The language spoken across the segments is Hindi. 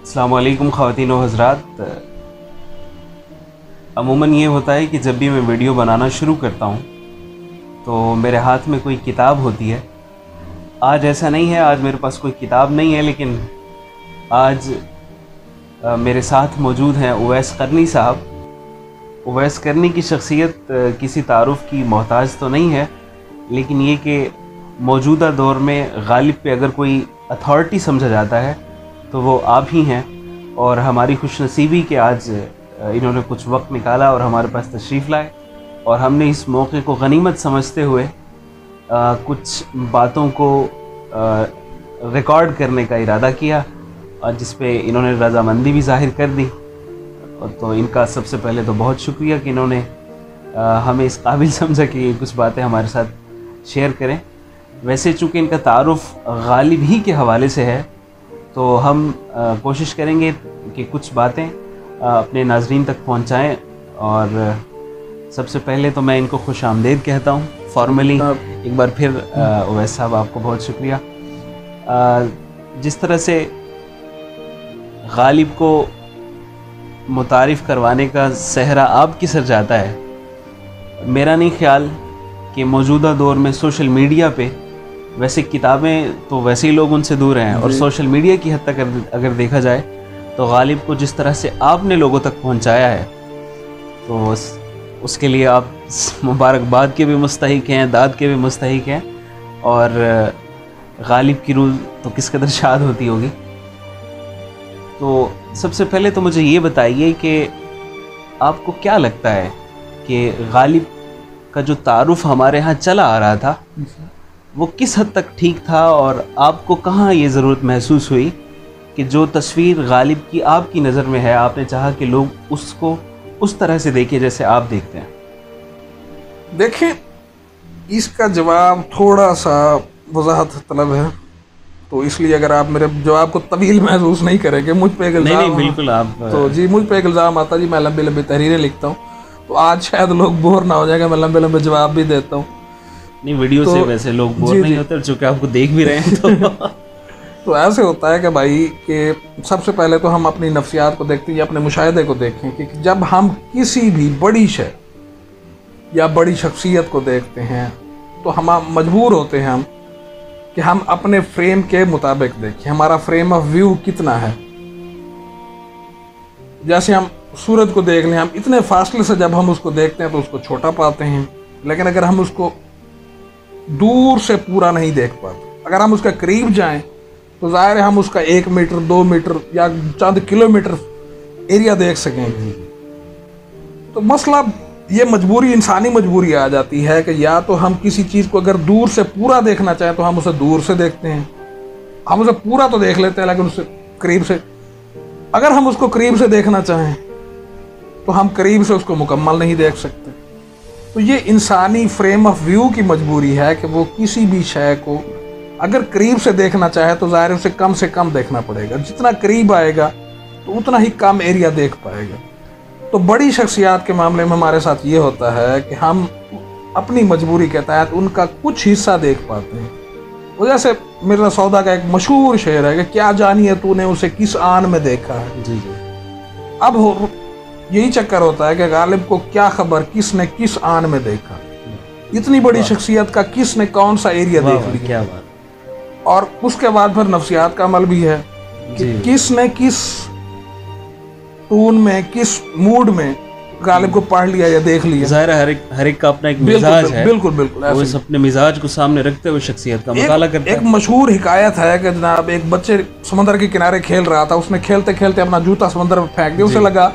अस्सलाम वालेकुम ख़वातीन व हज़रात। अमूमन ये होता है कि जब भी मैं वीडियो बनाना शुरू करता हूँ तो मेरे हाथ में कोई किताब होती है। आज ऐसा नहीं है, आज मेरे पास कोई किताब नहीं है, लेकिन आज मेरे साथ मौजूद हैं उवैस करनी साहब। उवैस करनी की शख्सियत किसी तारुफ़ की मोहताज तो नहीं है, लेकिन ये कि मौजूदा दौर में गालिब पे अगर कोई अथॉरिटी समझा जाता है तो वो आप ही हैं। और हमारी खुशनसीबी कि आज इन्होंने कुछ वक्त निकाला और हमारे पास तशरीफ़ लाए, और हमने इस मौके को गनीमत समझते हुए कुछ बातों को रिकॉर्ड करने का इरादा किया, और जिस पे इन्होंने रज़ामंदी भी ज़ाहिर कर दी। और तो इनका सबसे पहले तो बहुत शुक्रिया कि इन्होंने हमें इस काबिल समझा कि कुछ बातें हमारे साथ शेयर करें। वैसे चूँकि इनका तारुफ़ गालिब ही के हवाले से है, तो हम कोशिश करेंगे कि कुछ बातें अपने नाज़रीन तक पहुंचाएं। और सबसे पहले तो मैं इनको खुश आमदीद कहता हूं फॉर्मली। एक बार फिर उवैस साहब, आपको बहुत शुक्रिया। जिस तरह से गालिब को मुतारिफ़ करवाने का सहरा आपकी सर जाता है, मेरा नहीं ख्याल कि मौजूदा दौर में सोशल मीडिया पे, वैसे किताबें तो वैसे ही लोग उनसे दूर हैं, और सोशल मीडिया की हद तक अगर देखा जाए तो गालिब को जिस तरह से आपने लोगों तक पहुंचाया है, तो उसके लिए आप मुबारकबाद के भी मुस्तहिक हैं, दाद के भी मुस्तहिक हैं। और गालिब की रूह तो किस कदर शाद होती होगी। तो सबसे पहले तो मुझे ये बताइए कि आपको क्या लगता है कि गालिब का जो तारुफ हमारे यहाँ चला आ रहा था वो किस हद तक ठीक था, और आपको कहाँ ये ज़रूरत महसूस हुई कि जो तस्वीर गालिब की आपकी नज़र में है, आपने चाहा कि लोग उसको उस तरह से देखें जैसे आप देखते हैं? देखें, इसका जवाब थोड़ा सा वजाहत तलब है, तो इसलिए अगर आप मेरे जवाब को तवील महसूस नहीं करेंगे, मुझ पे एक इल्ज़ाम नहीं, बिल्कुल आप तो जी मुझ पे एक इल्ज़ाम आता जी मैं लंबी लंबी तहरीरें लिखता हूँ, तो आज शायद लोग बोर ना हो जाएगा, मैं लंबे लंबे जवाब भी देता हूँ। नहीं, वीडियो से वैसे लोग बोर नहीं होते, चूँकि आपको देख भी रहे हैं तो ऐसे होता है कि भाई कि सबसे पहले तो हम अपनी नफ्सियात को देखते हैं, अपने मुशाहिदे को देखें कि जब हम किसी भी बड़ी शय या बड़ी शख्सियत को देखते हैं तो हम मजबूर होते हैं कि हम अपने फ्रेम के मुताबिक देखें, हमारा फ्रेम ऑफ व्यू कितना है। जैसे हम सूरज को देख लें, हम इतने फासले से जब हम उसको देखते हैं तो उसको छोटा पाते हैं, लेकिन अगर हम उसको दूर से पूरा नहीं देख पाते, अगर हम उसके करीब जाएं तो जाहिर है हम उसका 1 मीटर 2 मीटर या चंद किलोमीटर एरिया देख सकेंगे। तो मसला ये मजबूरी, इंसानी मजबूरी आ जाती है कि या तो हम किसी चीज़ को अगर दूर से पूरा देखना चाहें तो हम उसे दूर से देखते हैं, हम उसे पूरा तो देख लेते हैं, लेकिन उससे करीब से अगर हम उसको करीब से देखना चाहें तो हम करीब से उसको मुकम्मल नहीं देख सकते। तो ये इंसानी फ्रेम ऑफ व्यू की मजबूरी है कि वो किसी भी शय को अगर करीब से देखना चाहे तो ज़ाहिर उसे कम से कम देखना पड़ेगा, जितना करीब आएगा तो उतना ही कम एरिया देख पाएगा। तो बड़ी शख्सियात के मामले में हमारे साथ ये होता है कि हम अपनी मजबूरी के तहत उनका कुछ हिस्सा देख पाते हैं। तो जैसे मिर्ज़ा सौदा का एक मशहूर शेर है कि क्या जानिए तूने उसे किस आन में देखा है। जी। अब यही चक्कर होता है कि गालिब को क्या खबर किसने किस आन में देखा, इतनी बड़ी शख्सियत का किसने कौन सा एरिया देख लिया। क्या बात। और उसके बाद फिर नफ्सियात का अमल भी है कि किसने किस टून में, किस मूड में गालिब को पढ़ लिया या देख लिया। ज़ाहिर है हर एक का अपना एक मिजाज है। बिल्कुल बिल्कुल वो इस अपने मिजाज को सामने रखते हुए शख्सियत का मुताला करते हैं। एक मशहूर हिकायत है कि जनाब एक बच्चे समंदर के किनारे खेल रहा था, उसने खेलते खेलते अपना जूता समंदर में फेंक दिया, उसे लगा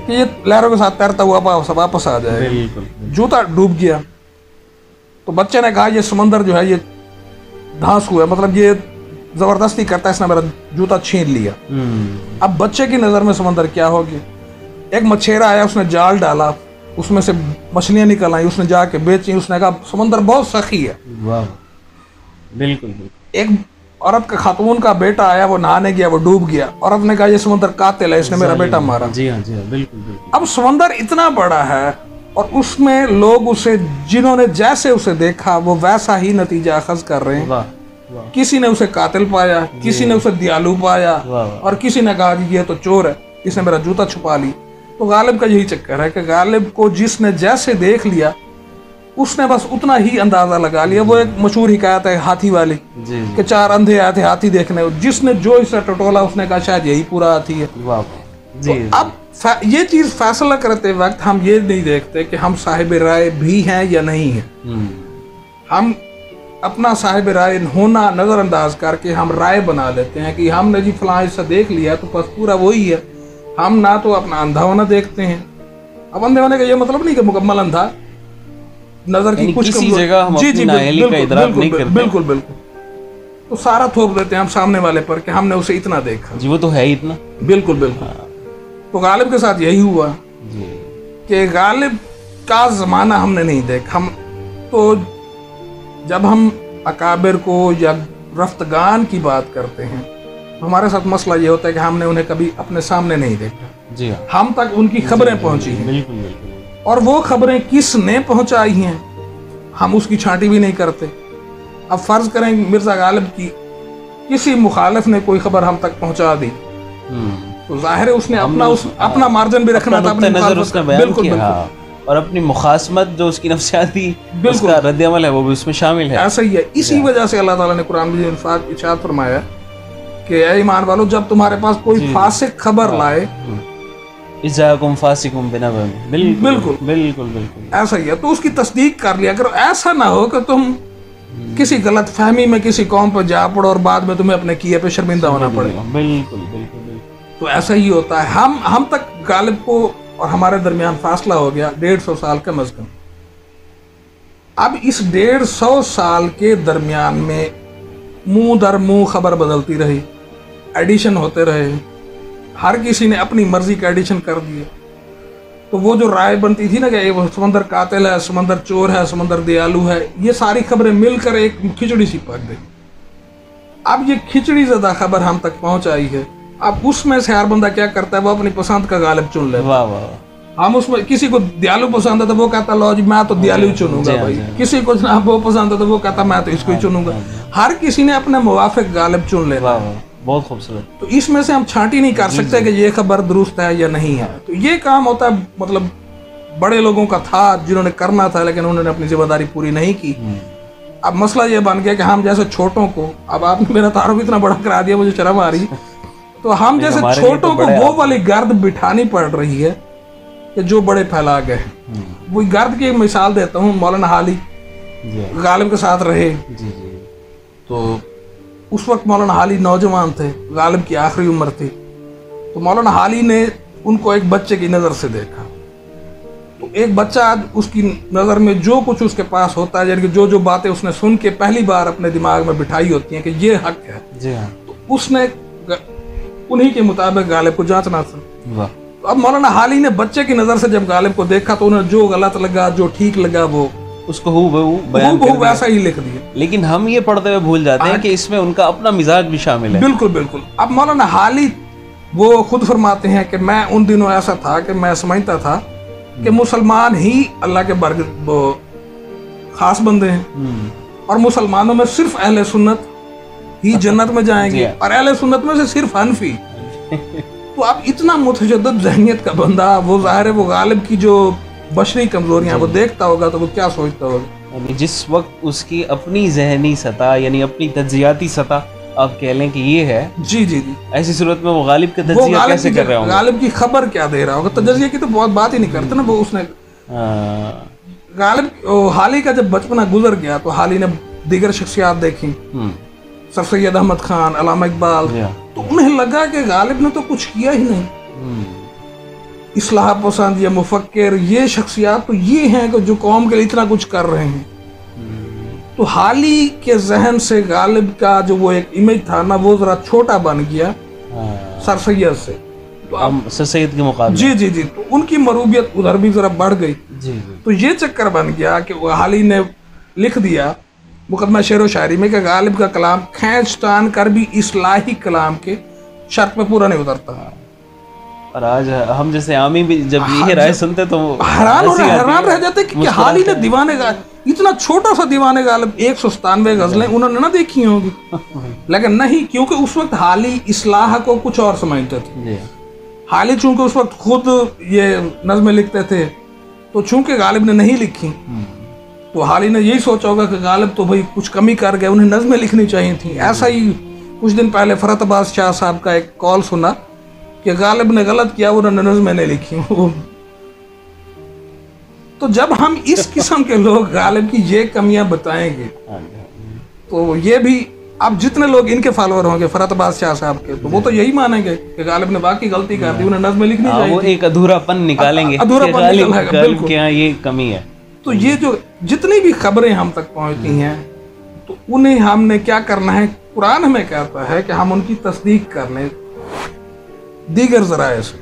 कि ये लहरों के साथ तैरता हुआ वापस आ जाएगा, जूता डूब गया। तो बच्चे ने कहा ये समंदर जो है ये धांस हुआ, मतलब ये जबरदस्ती करता है, इसने मेरा जूता छीन लिया। अब बच्चे की नजर में समंदर क्या होगी? एक मछेरा आया, उसने जाल डाला, उसमें से मछलियां निकल आई, उसने जाके बेची, उसने कहा समंदर बहुत सखी है। वाह, बिल्कुल। एक औरत का, खातून का बेटा आया, वो नहाने गया, वो डूब गया, औरत ने कहा ये समंदर कातिल है, इसने मेरा बेटा मारा। जी हाँ, बिल्कुल। अब समंदर इतना बड़ा है और उसमें लोग उसे, जिन्होंने जैसे उसे देखा वो वैसा ही नतीजा अखज़ कर रहे हैं। किसी ने उसे कातिल पाया, किसी ने उसे दयालु पाया, और किसी ने कहा कि ये तो चोर है, इसने मेरा जूता छुपा ली। तो गालिब का यही चक्कर है कि गालिब को जिसने जैसे देख लिया उसने बस उतना ही अंदाजा लगा लिया। वो एक मशहूर हिकायत है हाथी वाली कि 4 अंधे आए थे हाथी देखने, जिसने जो इसे टटोला उसने कहा शायद यही पूरा हाथी है। तो अब ये चीज फैसला करते वक्त हम ये नहीं देखते कि हम साहिब राय भी हैं या नहीं है। हम अपना साहिब राय होना नजरअंदाज करके हम राय बना लेते हैं कि हमने जी फलां हिस्सा देख लिया तो बस पूरा वही है। हम ना तो अपना अंधा होना देखते हैं। अब अंधे होने का ये मतलब नहीं कि मुकम्मल अंधा, नजर की कुछ जगह हम अपनी नाअहली का इदराक नहीं करते। बिल्कुल बिल्कुल। तो सारा थोप देते हैं हम सामने वाले पर कि हमने उसे इतना देखा जी, वो तो है इतना। बिल्कुल बिल्कुल। तो गालिब के साथ यही हुआ कि गालिब का जमाना हमने नहीं देखा। हम तो जब हम अकाबिर को या रफ्तगान की बात करते हैं तो हमारे साथ मसला ये होता है कि हमने उन्हें कभी अपने सामने नहीं देखा जी। हम तक उनकी खबरें पहुंची हैं। बिल्कुल बिल्कुल। और वो खबरें किसने पहुंचाई हैं हम उसकी छांटी भी नहीं करते। अब फर्ज करें मिर्जा गालिब की किसी मुखालिफ ने कोई खबर हम तक पहुंचा दी तो जाहिर है उसने अपना मार्जिन भी रखना था, अपनी नजर उसने बयान किया और अपनी मुखासमत जो उसकी नफ्सियाती उसका रद्द-ए-अमल है वो भी उसमें शामिल है। ऐसा ही है। इसी वजह से अल्लाह ताला ने कुरान में इरशाद फरमाया कि ऐ ईमान वालों जब तुम्हारे पास कोई फासिक खबर लाए, इज़ाकुम फासिकुम बिनबअ, बिल्कुल बिल्कुल बिल्कुल ऐसा ही है, तो उसकी तस्दीक कर लिया करो। ऐसा ना हो कि तुम किसी गलत फहमी में किसी कौम पर जा पड़ो और बाद में तुम्हें अपने किए पे शर्मिंदा होना पड़े। बिल्कुल बिल्कुल। तो ऐसा ही होता है। हम तक गालिब को और हमारे दरमियान फासला हो गया 150 साल कम अज कम। अब इस 150 साल के दरमियान में मुंह दर मुंह खबर बदलती रही, एडिशन होते रहे, हर किसी ने अपनी मर्जी का एडिशन कर दिया। तो वो जो राय बनती थी ना कि वो समंदर कातिल है, समंदर चोर है, समंदर दयालु है, ये सारी खबरें मिलकर एक खिचड़ी सी पक गई। अब ये खिचड़ी ज़्यादा खबर हम तक पहुंच आई है। अब उसमें से हर बंदा क्या करता है, वो अपनी पसंद का गालिब चुन लेता है। वाह वाह। हम उसमें किसी को दयालु पसंद है तो वो कहता लो जी मैं तो दयालु ही चुनूंगा भाई, किसी को जनाब वो पसंद है तो वो कहता मैं तो इसको ही चुनूंगा। हर किसी ने अपने मुवाफिक गालिब चुन लेना। बहुत खूबसूरत। तो इसमें से हम छांटी नहीं कर सकते कि ये खबर दुरुस्त है या नहीं है। तो ये काम होता है मतलब बड़े लोगों का था जिन्होंने करना था लेकिन उन्होंने अपनी जिम्मेदारी पूरी नहीं की। अब मसला ये बन गया कि हम जैसे छोटों को, अब आपने मेरा तारुफ इतना बड़ा करा दिया मुझे शर्म आ रही, तो हम जैसे छोटों को वो वाली गर्द बिठानी पड़ रही है कि जो बड़े फैला गए। वो गर्द की एक मिसाल देता हूँ। मौलाना हाली गालिब के साथ रहे तो उस वक्त मौलाना हाली नौजवान थे, गालिब की आखिरी उम्र थी। तो मौलाना हाली ने उनको एक बच्चे की नज़र से देखा। तो एक बच्चा उसकी नज़र में जो कुछ उसके पास होता है, यानी कि जो जो बातें उसने सुन के पहली बार अपने दिमाग में बिठाई होती हैं कि ये हक है, तो उसने उन्हीं के मुताबिक गालिब को जांचना था। तो अब मौलाना हाली ने बच्चे की नज़र से जब गालिब को देखा तो उन्हें जो गलत लगा, जो ठीक लगा, वो उसको हूबहू वैसा ही लिख दिया। लेकिन हम ये पढ़ते हुए भूल जाते हैं कि इसमें उनका अपना मिजाज भी शामिल है। बिल्कुल बिल्कुल। अब मौलाना हाली वो खुद फरमाते हैं कि मैं उन दिनों ऐसा था कि मैं समझता था कि मुसलमान ही अल्लाह के वो खास बंदे हैं और मुसलमानों में सिर्फ अहले सुन्नत ही जन्नत में जाएंगे और अहले सुन्नत में से सिर्फ हनफी। तो अब इतना मुतशद्दिद ज़हनियत का बंदा, वो जाहिर है वो गालिब की जो बशरी कमजोरियां वो देखता होगा तो वो क्या सोचता होगा। जिस वक्त उसकी अपनी जहनी सतह यानी अपनी तज्जियाती सतह आप कह लें कि ये है, जी जी जी, ऐसी सूरत में वो गालिब का तज्जिया कैसे कर रहा होगा, गालिब की खबर क्या दे रहा होगा। तज्जिया की तो बहुत बात ही नहीं करते ना वो। उसने गालिब हाली का जब बचपना गुजर गया तो हाली ने दीगर शख्सियात देखी, सर सैयद अहमद खान, अल्लामा इकबाल, तो उन्हें लगा कि गालिब ने तो कुछ किया ही नहीं। इस्लाह पसंद या मुफक्किर ये शख्सियात तो ये हैं कि जो कौम के लिए इतना कुछ कर रहे हैं। तो हाली के जहन से गालिब का जो वो एक इमेज था ना वो जरा छोटा बन गया सर सैयद से। तो अब सर सैयद के मुकाबले जी जी जी, तो उनकी मरूबियत उधर भी जरा बढ़ गई। तो ये चक्कर बन गया कि हाली ने लिख दिया मुकदमा शेर व शायरी में कि गालिब का कलाम खींच तान कर भी इस्लाही कलाम के शर्त पे पूरा नहीं उतरता। और आज हम जैसे आमी भी जब ये राय सुनते तो हैरान रह जाते कि हाली ने दीवाने इतना छोटा सा दीवाने गालिब 197 गजलें उन्होंने ना देखी होंगी, लेकिन नहीं, क्योंकि उस वक्त हाली इस्लाह को कुछ और समझते थे। हाली चूंकि उस वक्त खुद ये नज़में लिखते थे, तो चूंकि गालिब ने नहीं लिखी, तो हाली ने यही सोचा होगा कि गालिब तो भाई कुछ कमी कर गए, उन्हें नज़में लिखनी चाहिए थी। ऐसा ही कुछ दिन पहले फरहत अब्बास शाह साहब का एक कॉल सुना कि गालिब ने गलत किया, उन्होंने नज़में नहीं लिखी। तो जब हम इस किस्म के लोग गालिब की ये कमियां बताएंगे, तो ये भी अब जितने लोग इनके फॉलोअर होंगे फरहत अब्बास शाह साहब के, तो वो तो यही मानेंगे कि गालिब ने बाकी गलती कर दी, उन्हें नज़में लिखनी चाहिए। वो एक अधूरापन निकालेंगे, अधूरापन निकालेगा, बिल्कुल। क्या ये कमी है। तो ये जो जितनी भी खबरें हम तक पहुंचती हैं, तो उन्हें हमने क्या करना है, कुरान हमें कहता है कि हम उनकी तस्दीक कर लें दीगर जराए से।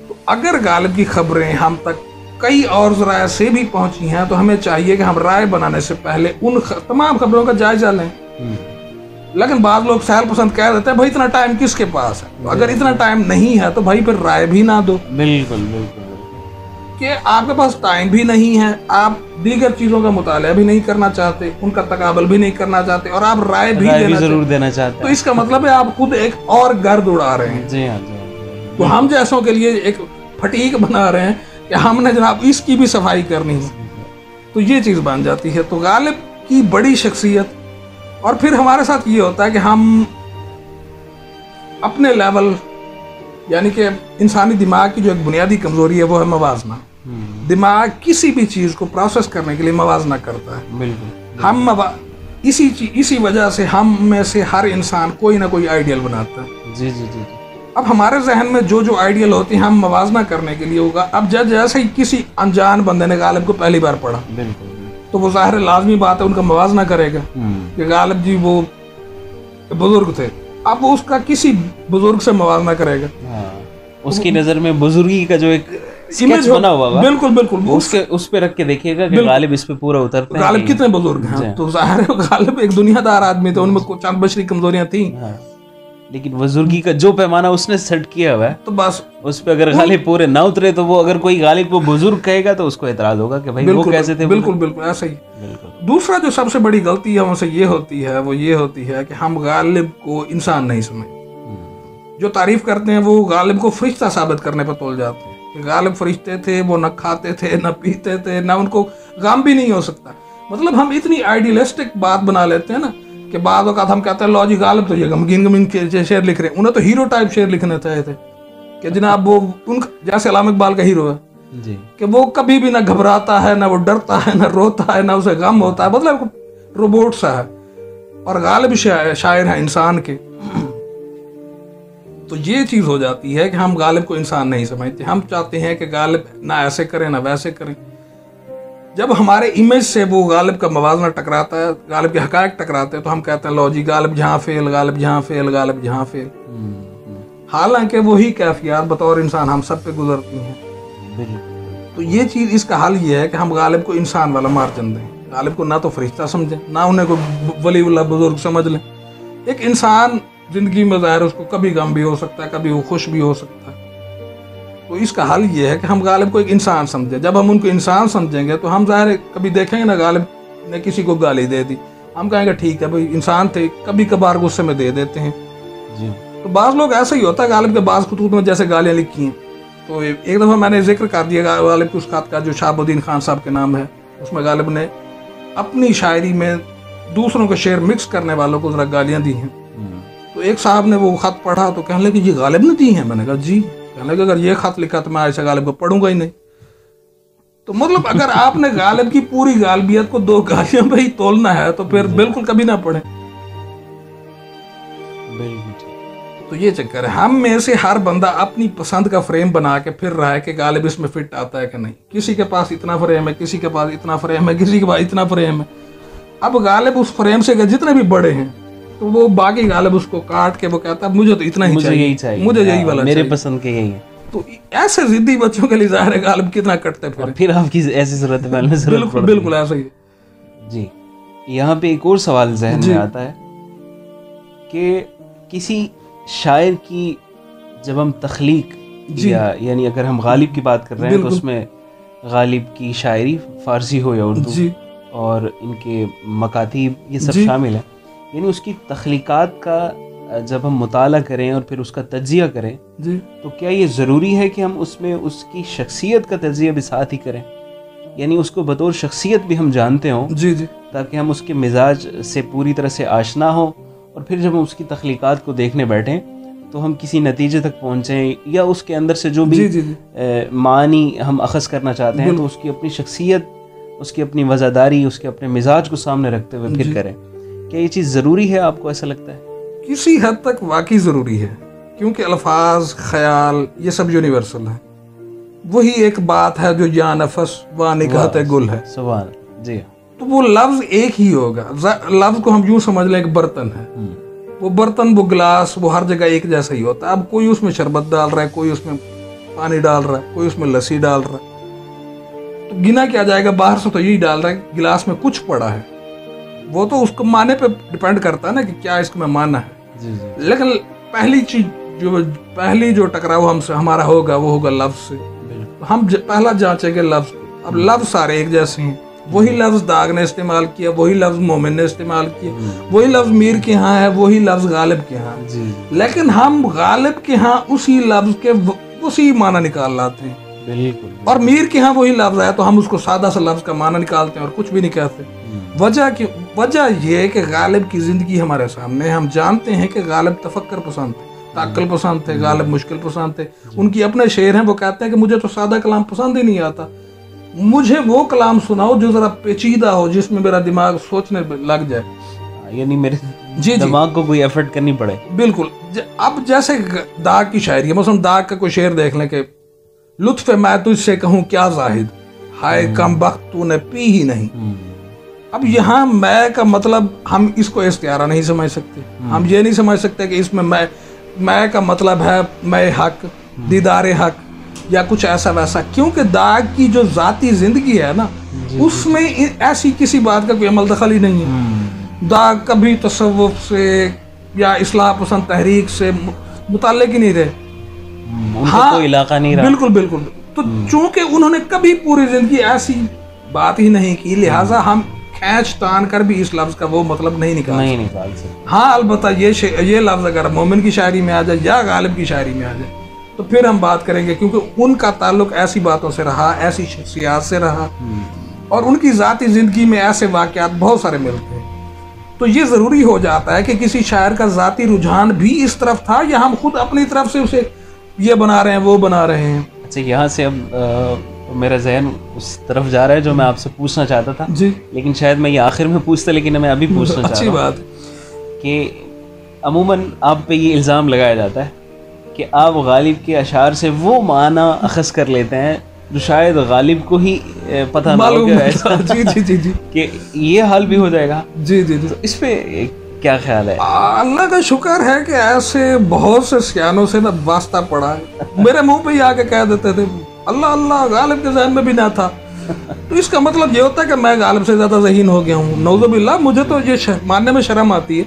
तो अगर गालिब की खबरें हम तक कई और जराए से भी पहुंची हैं, तो हमें चाहिए कि हम राय बनाने से पहले उन तमाम खबरों का जायजा लें। लेकिन बाद लोग सहल पसंद कह देते हैं भाई इतना टाइम किसके पास है, तो अगर इतना टाइम नहीं है तो भाई फिर राय भी ना दो। बिल्कुल बिल्कुल कि आपके पास टाइम भी नहीं है, आप दीगर चीजों का मुताला भी नहीं करना चाहते, उनका तकाबल भी नहीं करना चाहते, और आप राय भी जरूर देना चाहते, तो इसका मतलब है आप खुद एक और गर्द उड़ा रहे हैं। जी हाँ, जी हाँ। तो हम जैसों के लिए एक फटीक बना रहे हैं कि हमने जनाब इसकी भी सफाई करनी है, तो ये चीज बन जाती है। तो गालिब की बड़ी शख्सियत, और फिर हमारे साथ ये होता है कि हम अपने लेवल, यानी कि इंसानी दिमाग की जो एक बुनियादी कमजोरी है वो है मवाजना। दिमाग किसी भी चीज को प्रोसेस करने के लिए मवाजना करता है। बिल्कुल। हम इसी वजह से हम में से हर इंसान कोई ना कोई आइडियल बनाता है। जी जी जी। अब हमारे जहन में जो आइडियल होती है हम मवाजना करने के लिए होगा। अब जैसे ही किसी अनजान बंदे ने गालिब को पहली बार पढ़ा, बिल्कुल, तो वो जाहिर लाजमी बात है उनका मवाजना करेगा कि गालिब जी वो बुजुर्ग थे। अब वो उसका किसी बुजुर्ग से मवाजना करेगा। उसकी नजर में बुजुर्गी का जो एक स्केच बना हुआ होगा, बिल्कुल बिल्कुल, उस पे रख के देखिएगा कि गालिब इस पे पूरा उतरते हैं। गालिब कितने बुजुर्ग हैं, तो जाहिर है गालिब एक दुनियादार आदमी थे, उनमें कुछ चंद बशरी कमजोरियां थी। लेकिन बुजुर्गी का जो पैमाना उसने सेट किया हुआ है, तो बस उस पे अगर गालिब पूरे ना उतरे, तो वो अगर कोई गालिब को बुजुर्ग कहेगा तो उसको एतराज होगा कि भाई वो कैसे थे। बिल्कुल बिल्कुल ऐसा ही। बिल्कुल। दूसरा जो सबसे बड़ी गलती है हमसे ये होती है, वो ये होती है कि हम गालिब को इंसान नहीं समझते। जो तारीफ करते हैं वो गालिब को फरिश्ता साबित करने पर तोल जाते हैं कि गालिब फरिश्ते थे, वो न खाते थे न पीते थे, न उनको गम भी नहीं हो सकता। मतलब हम इतनी आइडियलिस्टिक बात बना लेते हैं ना कि बाद वक्त हम कहते हैं लो जी गालिब तो ये गमगीन के शेर लिख रहे हैं, उन्हें तो हीरो टाइप शेर लिखने चाहिए थे कि जनाब वो उनका जैसे अल्लामा इकबाल का हीरो है जी, कि वो कभी भी ना घबराता है, ना वो डरता है, ना रोता है, ना उसे गम होता है, मतलब रोबोट सा है। और गालिब शायर है इंसान के। तो ये चीज हो जाती है कि हम गालिब को इंसान नहीं समझते। हम चाहते हैं कि गालिब ना ऐसे करें ना वैसे करें। जब हमारे इमेज से वो गालिब का मवाजना टकराता है, गालिब के हकायक टकराते हैं, तो हम कहते हैं लो जी गालिब जहाँ फेल, गालिब जहाँ फेल, गालिब जहाँ फेल। हालांकि वही कैफियत बतौर इंसान हम सब पे गुजरती हैं। तो ये चीज, इसका हल ये है कि हम गालिब को इंसान वाला मार्जिन दें। गालिब को ना तो फरिश्ता समझें, ना उन्हें कोई वलीउल्लाह बुजुर्ग समझ लें। एक इंसान जिंदगी में ज़ाहिर उसको कभी गम भी हो सकता है, कभी वो खुश भी हो सकता है। तो इसका हल ये है कि हम गालिब को एक इंसान समझें। जब हम उनको इंसान समझेंगे तो हम ज़ाहिर कभी देखेंगे ना गालिब ने किसी को गाली दे दी, हम कहेंगे ठीक है भाई इंसान थे, कभी कभार गुस्से में दे देते हैं जी। तो बाज़ लोग ऐसा ही होता है, गालिब के बाज़ खुतूत में जैसे गालियाँ लिखी हैं। तो एक दफ़ा मैंने जिक्र कर दिया गालिब की उस खात का जो शहाबुद्दीन खान साहब के नाम है, उसमें गालिब ने अपनी शायरी में दूसरों के शेर मिक्स करने वालों को ज़रा गालियाँ दी हैं। तो एक साहब ने वो खत पढ़ा तो कहने लगे ये गालिब ने दी हैं। मैंने कहा जी। कहने लगे अगर ये खत लिखा तो मैं ऐसे गालिब को पढ़ूंगा ही नहीं। तो मतलब अगर आपने गालिब की पूरी गालिबियत को दो गालियों पे ही तोलना है तो फिर बिल्कुल कभी ना पढ़े। तो ये चक्कर है। हम में से हर बंदा अपनी पसंद का फ्रेम बना के फिर रहा है कि गालिब इसमें फिट आता है कि नहीं। किसी के पास इतना फ्रेम है, किसी के पास इतना फ्रेम है, किसी के पास इतना फ्रेम है। अब गालिब उस फ्रेम से जितने भी बड़े हैं तो वो बाकी गालिब उसको काट के वो कहता है मुझे तो इतना ही चाहिए, मुझे यही वाला मेरे पसंद के यही है। तो ऐसे जिद्दी बच्चों के लिए ज़ाहिर है गालिब कितना कटते फिर आपकी ऐसी जरूरत है। बिल्कुल बिल्कुल ऐसा ही जी। यहाँ पे एक और सवाल जहन में आता है कि किसी शायर की जब हम तख्लीक यानी अगर हम गालिब की बात कर रहे हैं तो उसमें गालिब की शायरी, फ़ारसी हो या उर्दू, जी और इनके मकातीब, ये सब जी शामिल है। यानी उसकी तख्लीक़ात का जब हम मुताला करें और फिर उसका तज्ज़िया करें, जी तो क्या ये ज़रूरी है कि हम उसमें उसकी शख्सियत का तज्ज़िया भी साथ ही करें? यानी उसको बतौर शख्सियत भी हम जानते हों, जी जी ताकि हम उसके मिजाज से पूरी तरह से आशना हो, और फिर जब हम उसकी तख्लीक़ात को देखने बैठें तो हम किसी नतीजे तक पहुँचें, या उसके अंदर से जो भी जी जी जी मानी हम अखज़ करना चाहते हैं, तो उसकी अपनी शख्सियत, उसकी अपनी वज़ादारी, उसके अपने मिजाज को सामने रखते हुए फिर करें। क्या ये चीज़ ज़रूरी है, आपको ऐसा लगता है? किसी हद तक वाकई ज़रूरी है, क्योंकि अल्फाज, ख्याल, ये सब यूनिवर्सल है। वही एक बात है जो या नफस व निकहत गुल है। सुभान, जी। तो वो लफ्ज एक ही होगा। लफ्ज को हम यूं समझ लें, एक बर्तन है, वो बर्तन, वो गिलास, वो हर जगह एक जैसा ही होता है। अब कोई उसमें शरबत डाल रहा है, कोई उसमें पानी डाल रहा है, कोई उसमें लस्सी डाल रहा है, तो गिना क्या जाएगा? बाहर से तो यही डाल रहा है, गिलास में कुछ पड़ा है। वो तो उसको माने पे डिपेंड करता है ना कि क्या इसमें माना है। जी जी। लेकिन पहली जो टकराव हमसे हमारा होगा वो होगा लफ्ज से। तो हम पहला जांचेंगे लफ्ज को। अब लफ्ज सारे एक जैसे हैं। वही लफ्ज दाग ने इस्तेमाल किया, वही लफ्ज मोमिन ने इस्तेमाल किया, वही लफ्ज मीर के यहाँ है, वही लफ्ज गालिब के यहाँ, लेकिन हम गालिब के यहाँ उसी लफ्ज के उसी माना निकाल लाते हैं। बिल्कुल। और मीर के यहाँ वही लफ्ज है तो हम उसको सादा सा लफ्ज का माना निकालते हैं और कुछ भी नहीं कहते। वजह यह है कि गालिब की जिंदगी हमारे सामने, हम जानते हैं कि गालिब तफक्कर पसंद थे, ताकल पसंद थे, गालिब मुश्किल पसंद थे। उनकी अपने शेर हैं, वो कहते हैं कि मुझे तो सादा कलाम पसंद ही नहीं आता, मुझे वो कलाम सुनाओ जो जरा पेचीदा हो, जिसमें मेरा दिमाग सोचने लग जाए, यानी मेरे जी दिमाग को कोई एफर्ट करनी पड़े। बिल्कुल। अब जैसे दाग की शायरी है, मसलन दाग का कोई शेर देख लें कि लुत्फ मैं तुझसे कहूँ क्या जाहिद, हाय कम बख्त तूने पी ही नहीं। अब यहाँ मैं का मतलब हम इसको इस्तियारा नहीं समझ सकते। हम ये नहीं समझ सकते कि इसमें मैं का मतलब है मैं हक, दीदार हक, या कुछ ऐसा वैसा, क्योंकि दाग की जो जाती जिंदगी है ना, उसमें ऐसी किसी बात का कोई अमल दखल ही नहीं है। दाग कभी तसव्वुफ से या इस्लाह पसंद तहरीक से मुताल्लिक ही नहीं रहे। हाँ, कोई इलाका नहीं रहा। बिल्कुल बिल्कुल। तो चूंकि उन्होंने कभी पूरी जिंदगी ऐसी बात ही नहीं की, लिहाजा हम खींच तान कर भी इस लफ्ज का वो मतलब नहीं निकाल सकते। हाँ, अलबत्ता ये लफ्ज अगर मोमिन की शायरी में आ जाए या गालिब की शायरी में आ जाए तो फिर हम बात करेंगे, क्योंकि उनका ताल्लुक ऐसी बातों से रहा, ऐसी शख्सियात से रहा, और उनकी जाती जिंदगी में ऐसे वाकयात बहुत सारे मिलते हैं। तो ये जरूरी हो जाता है कि किसी शायर का जाती रुझान भी इस तरफ था, या हम खुद अपनी तरफ से उसे ये बना रहे हैं, वो बना रहे हैं। अच्छा, यहाँ से अब मेरा जहन उस तरफ जा रहा है जो मैं आपसे पूछना चाहता था जी, लेकिन शायद मैं ये आखिर में पूछता, लेकिन मैं अभी पूछना चाहता हूँ। अच्छी बात कि अमूमन आप पे ये इल्ज़ाम लगाया जाता है कि आप गालिब के अशार से वो माना अखज़ कर लेते हैं जो शायद गालिब को ही पता ना हो, ऐसा जी जी जी जी कि ये हाल भी हो जाएगा। जी जी जी। तो इस पे क्या ख्याल है? अल्लाह का शुक्र है कि ऐसे बहुत से सियानों से ना वास्ता पड़ा है, मेरे मुंह पे ही आके कह देते थे अल्लाह अल्लाह, गालिब के ज़हन में भी ना था। तो इसका मतलब ये होता है कि मैं गालिब से ज़्यादा ज़हीन हो गया हूँ, नौज़ुबिल्लाह। मुझे तो ये मानने में शर्म आती है।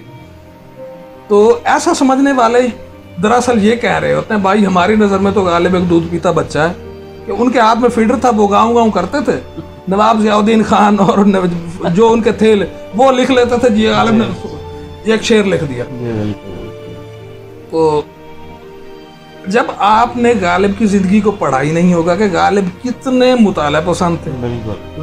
तो ऐसा समझने वाले दरअसल ये कह रहे होते हैं, भाई हमारी नज़र में तो गालिब एक दूध पीता बच्चा है, कि उनके हाथ में फीडर था, वो गाँव गाँव करते थे। नवाब ज़ियाउद्दीन खान और जो उनके थे वो लिख लेते थे, जी गालिब ने एक शेर लिख दिया। तो जब आपने गालिब की जिंदगी को पढ़ा ही नहीं होगा कि गालिब कितने मुताला पसंद थे,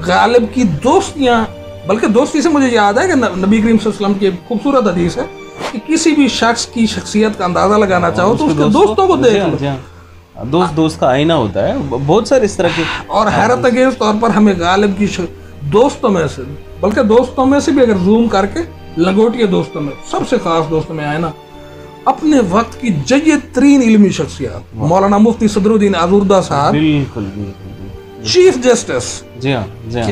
गालिब की दोस्तियां, बल्कि दोस्ती से मुझे याद है कि नबी करीम सल्लल्लाहु अलैहि वसल्लम की खूबसूरत हदीस है कि किसी भी शख्स की शख्सियत का अंदाजा लगाना चाहो तो उसके दोस्तों को देख लो। दोस्त का आईना होता है, बहुत सारे इस तरह के। और हैरत अंगेज तौर पर हमें गालिब की दोस्तों में से, बल्कि दोस्तों में से भी अगर जूम करके लंगोटिया दोस्तों में, सबसे खास दोस्तों में आए ना, अपने वक्त की जय्यद तरीन इल्मी शख्सियत मौलाना मुफ्ती सदरुद्दीन आज़ुर्दा साहब, बिल्कुल चीफ जस्टिस, जी हाँ,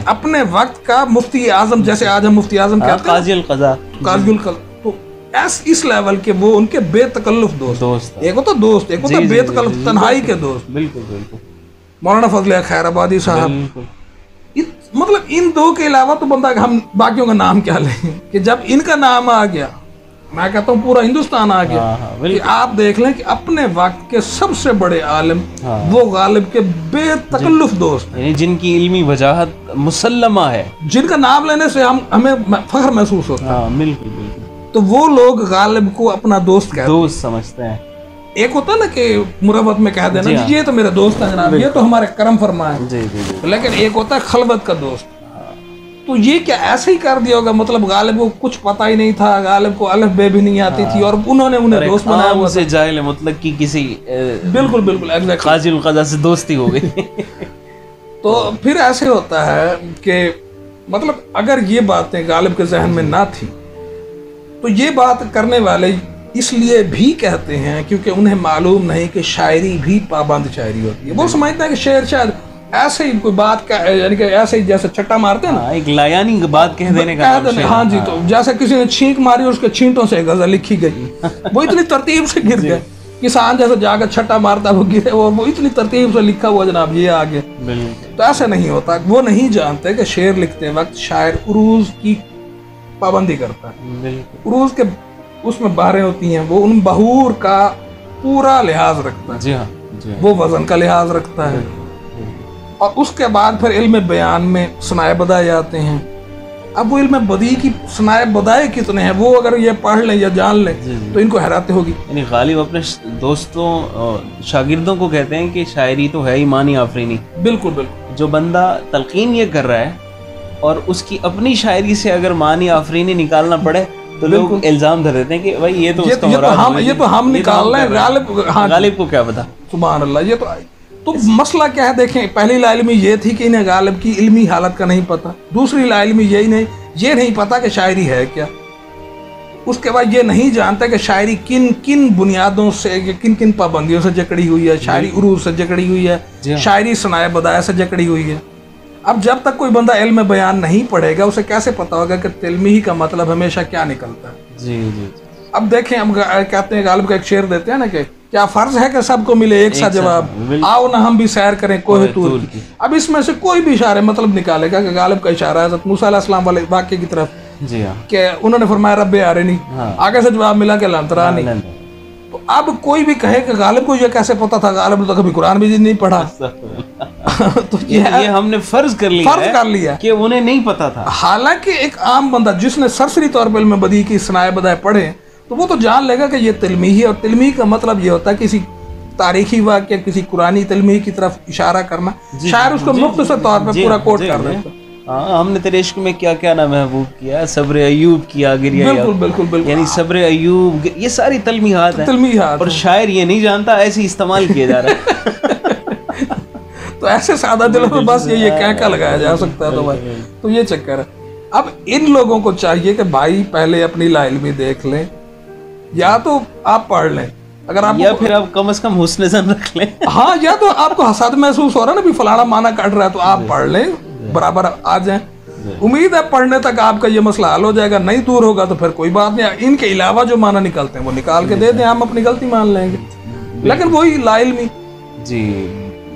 अपने वक्त का मुफ्ती आजम, जैसे आज हम मुफ्ती आजम कहते हैं, काज़ी उल क़ज़ा, तो इस लेवल के वो उनके बेतकल्लुफ़ दोस्त। एक होता दोस्त, एक होता बेतकल्लुफ़ तन्हाई के दोस्त। बिल्कुल बिल्कुल। मौलाना फजल खैराबादी साहब, मतलब इन दो के अलावा तो बंदा, हम बाकियों का नाम क्या लें कि जब इनका नाम आ गया मैं कहता हूँ पूरा हिंदुस्तान आ गया। कि आप देख लें कि अपने वक्त के सबसे बड़े आलिम वो गालिब के बेतकल्लुफ दोस्त हैं, जिनकी इल्मी वजाहत मुसल्लमा है, जिनका नाम लेने से हमें फख्र महसूस होता है। बिल्कुल बिल्कुल। तो वो लोग गालिब को अपना दोस्त समझते हैं। एक होता है ना कि मुरवत में कह देना जी ये तो मेरा दोस्त है जनाब, ये तो हमारे करम फरमा है, लेकिन एक होता है खलवत का दोस्त। तो ये क्या ऐसे ही कर दिया होगा, मतलब गालिब को कुछ पता ही नहीं था, गालिब को अलिफ बे भी नहीं आती थी और उन्होंने उन्हें दोस्त बनाया हुआ से जाहिल मतलब कि किसी बिल्कुल बिल्कुल एग्जैक्टली काजिल कज़ा से दोस्ती हो गई। तो फिर ऐसे होता है कि मतलब अगर ये बातें गालिब के जहन में ना थी तो ये बात करने वाले इसलिए भी कहते हैं क्योंकि उन्हें मालूम नहीं कि शायरी भी पाबंद शायरी होती है। वो समझते हैं कि शेर शायद ऐसे ही कोई बात का यानी कि ऐसे ही जैसे छट्टा मारते हैं ना, एक लायानी बात कह देने का हाँ जी। तो जैसे किसी ने छींक मारी उसके छींटों से गजल लिखी गई, वो इतनी तरतीब से गिर गए, किसान जैसे जाकर छट्टा मारता वो गिरे और वो इतनी तरतीब से लिखा हुआ जनाब ये आगे। तो ऐसे नहीं होता, वो नहीं जानते कि शेर लिखते वक्त शायर उरूज की पाबंदी करता है। उरूज के उसमें बारें होती हैं, वो उन बहूर का पूरा लिहाज रखता है। जी हाँ, वो वजन का लिहाज रखता है और उसके बाद फिर इल्म बयान में सुनाए बदाए आते हैं। अब वो इल्म बदी की सुनाए बदाए कितने हैं वो अगर ये पढ़ लें या जान लें तो इनको हैरानी होगी। यानी गालिब अपने दोस्तों शागिर्दों को कहते हैं कि शायरी तो है ही मानी आफरीनी। बिल्कुल बिल्कुल। जो बंदा तलकीन ये कर रहा है और उसकी अपनी शायरी से अगर मानी आफरीनी निकालना पड़े तो लोग इल्जाम धर देते हैं कि भाई ये तो हम निकाल रहे हैं, गालिब को क्या पता। सुभान अल्लाह। ये तो मसला क्या है देखें, पहली लाइल्मी ये थी कि इन्हें गालिब की इल्मी हालत का नहीं पता, दूसरी लाइल्मी ये नहीं पता कि शायरी है क्या, उसके बाद ये नहीं जानता कि शायरी किन किन बुनियादों से किन किन पाबंदियों से जकड़ी हुई है, शायरी उरूज से जकड़ी हुई है, शायरी सुनाए बदाए से जकड़ी हुई है। अब जब तक कोई बंदा इल्म बयान नहीं पढ़ेगा उसे कैसे पता होगा कि तिल्मी का मतलब हमेशा क्या निकलता है। जी। अब देखें, हम कहते हैं गालिब का एक शेर देते हैं ना कि क्या फर्ज है कि सबको मिले एक सा जवाब, आओ ना हम भी सैर करें कोहे तूर की। अब इसमें से कोई भी इशारे मतलब निकालेगा कि गालिब का इशारा हज़रत मूसा अलैहिस्सलाम वाले वाक़े की तरफ कि उन्होंने फरमाया रब्बे आरिनी, आगे से जवाब मिला कि लम तरानी। तो अब कोई भी कहे कि गालिब को ये कैसे पता था, गालिब ने तो कभी कुरान भी नहीं पढ़ा। तो ये हमने फर्ज कर लिया कि उन्हें नहीं पता था। हालांकि एक आम बंदा जिसने सरसरी तौर पर इल्म बदी की सुनाए बदाए पढ़े तो वो तो जान लेगा कि ये तिल्मी है, और तिल्मी का मतलब ये होता है किसी तारीखी वाक़या किसी कुरानी तिल्मी की तरफ इशारा करना। शायर उसको मुख्तसर तौर पे पूरा कोट कर देता है। हाँ, हमने तेरे इश्क में क्या क्या ना महबूब किया, सब्र अय्यूब किया, गिरिया। बिल्कुल। यानी सब्र अय्यूब, ये सारी तल्मीहात हैं और शायर ये नहीं जानता, ऐसे इस्तेमाल किया जा रहा है। तो ऐसे सादा दिलों में बस ये क्या लगाया जा सकता है। तो भाई तो ये चक्कर है। अब इन लोगों को चाहिए कि भाई पहले अपनी लाइल्मी देख लें, या तो आप पढ़ लें, अगर आप या फिर आप कम से कम हुस्न ज़न रख लें। हाँ, या तो आपको हसाद महसूस हो रहा है ना भी फलाना माना काट रहा है तो आप पढ़ लें, बराबर आ जाएं। उम्मीद है पढ़ने तक आपका ये मसला हल हो जाएगा, नहीं दूर होगा तो फिर कोई बात नहीं, इनके अलावा जो माना निकालते हैं वो निकाल के दे दें, हम अपनी गलती मान लेंगे। लेकिन वही लाइल्मी जी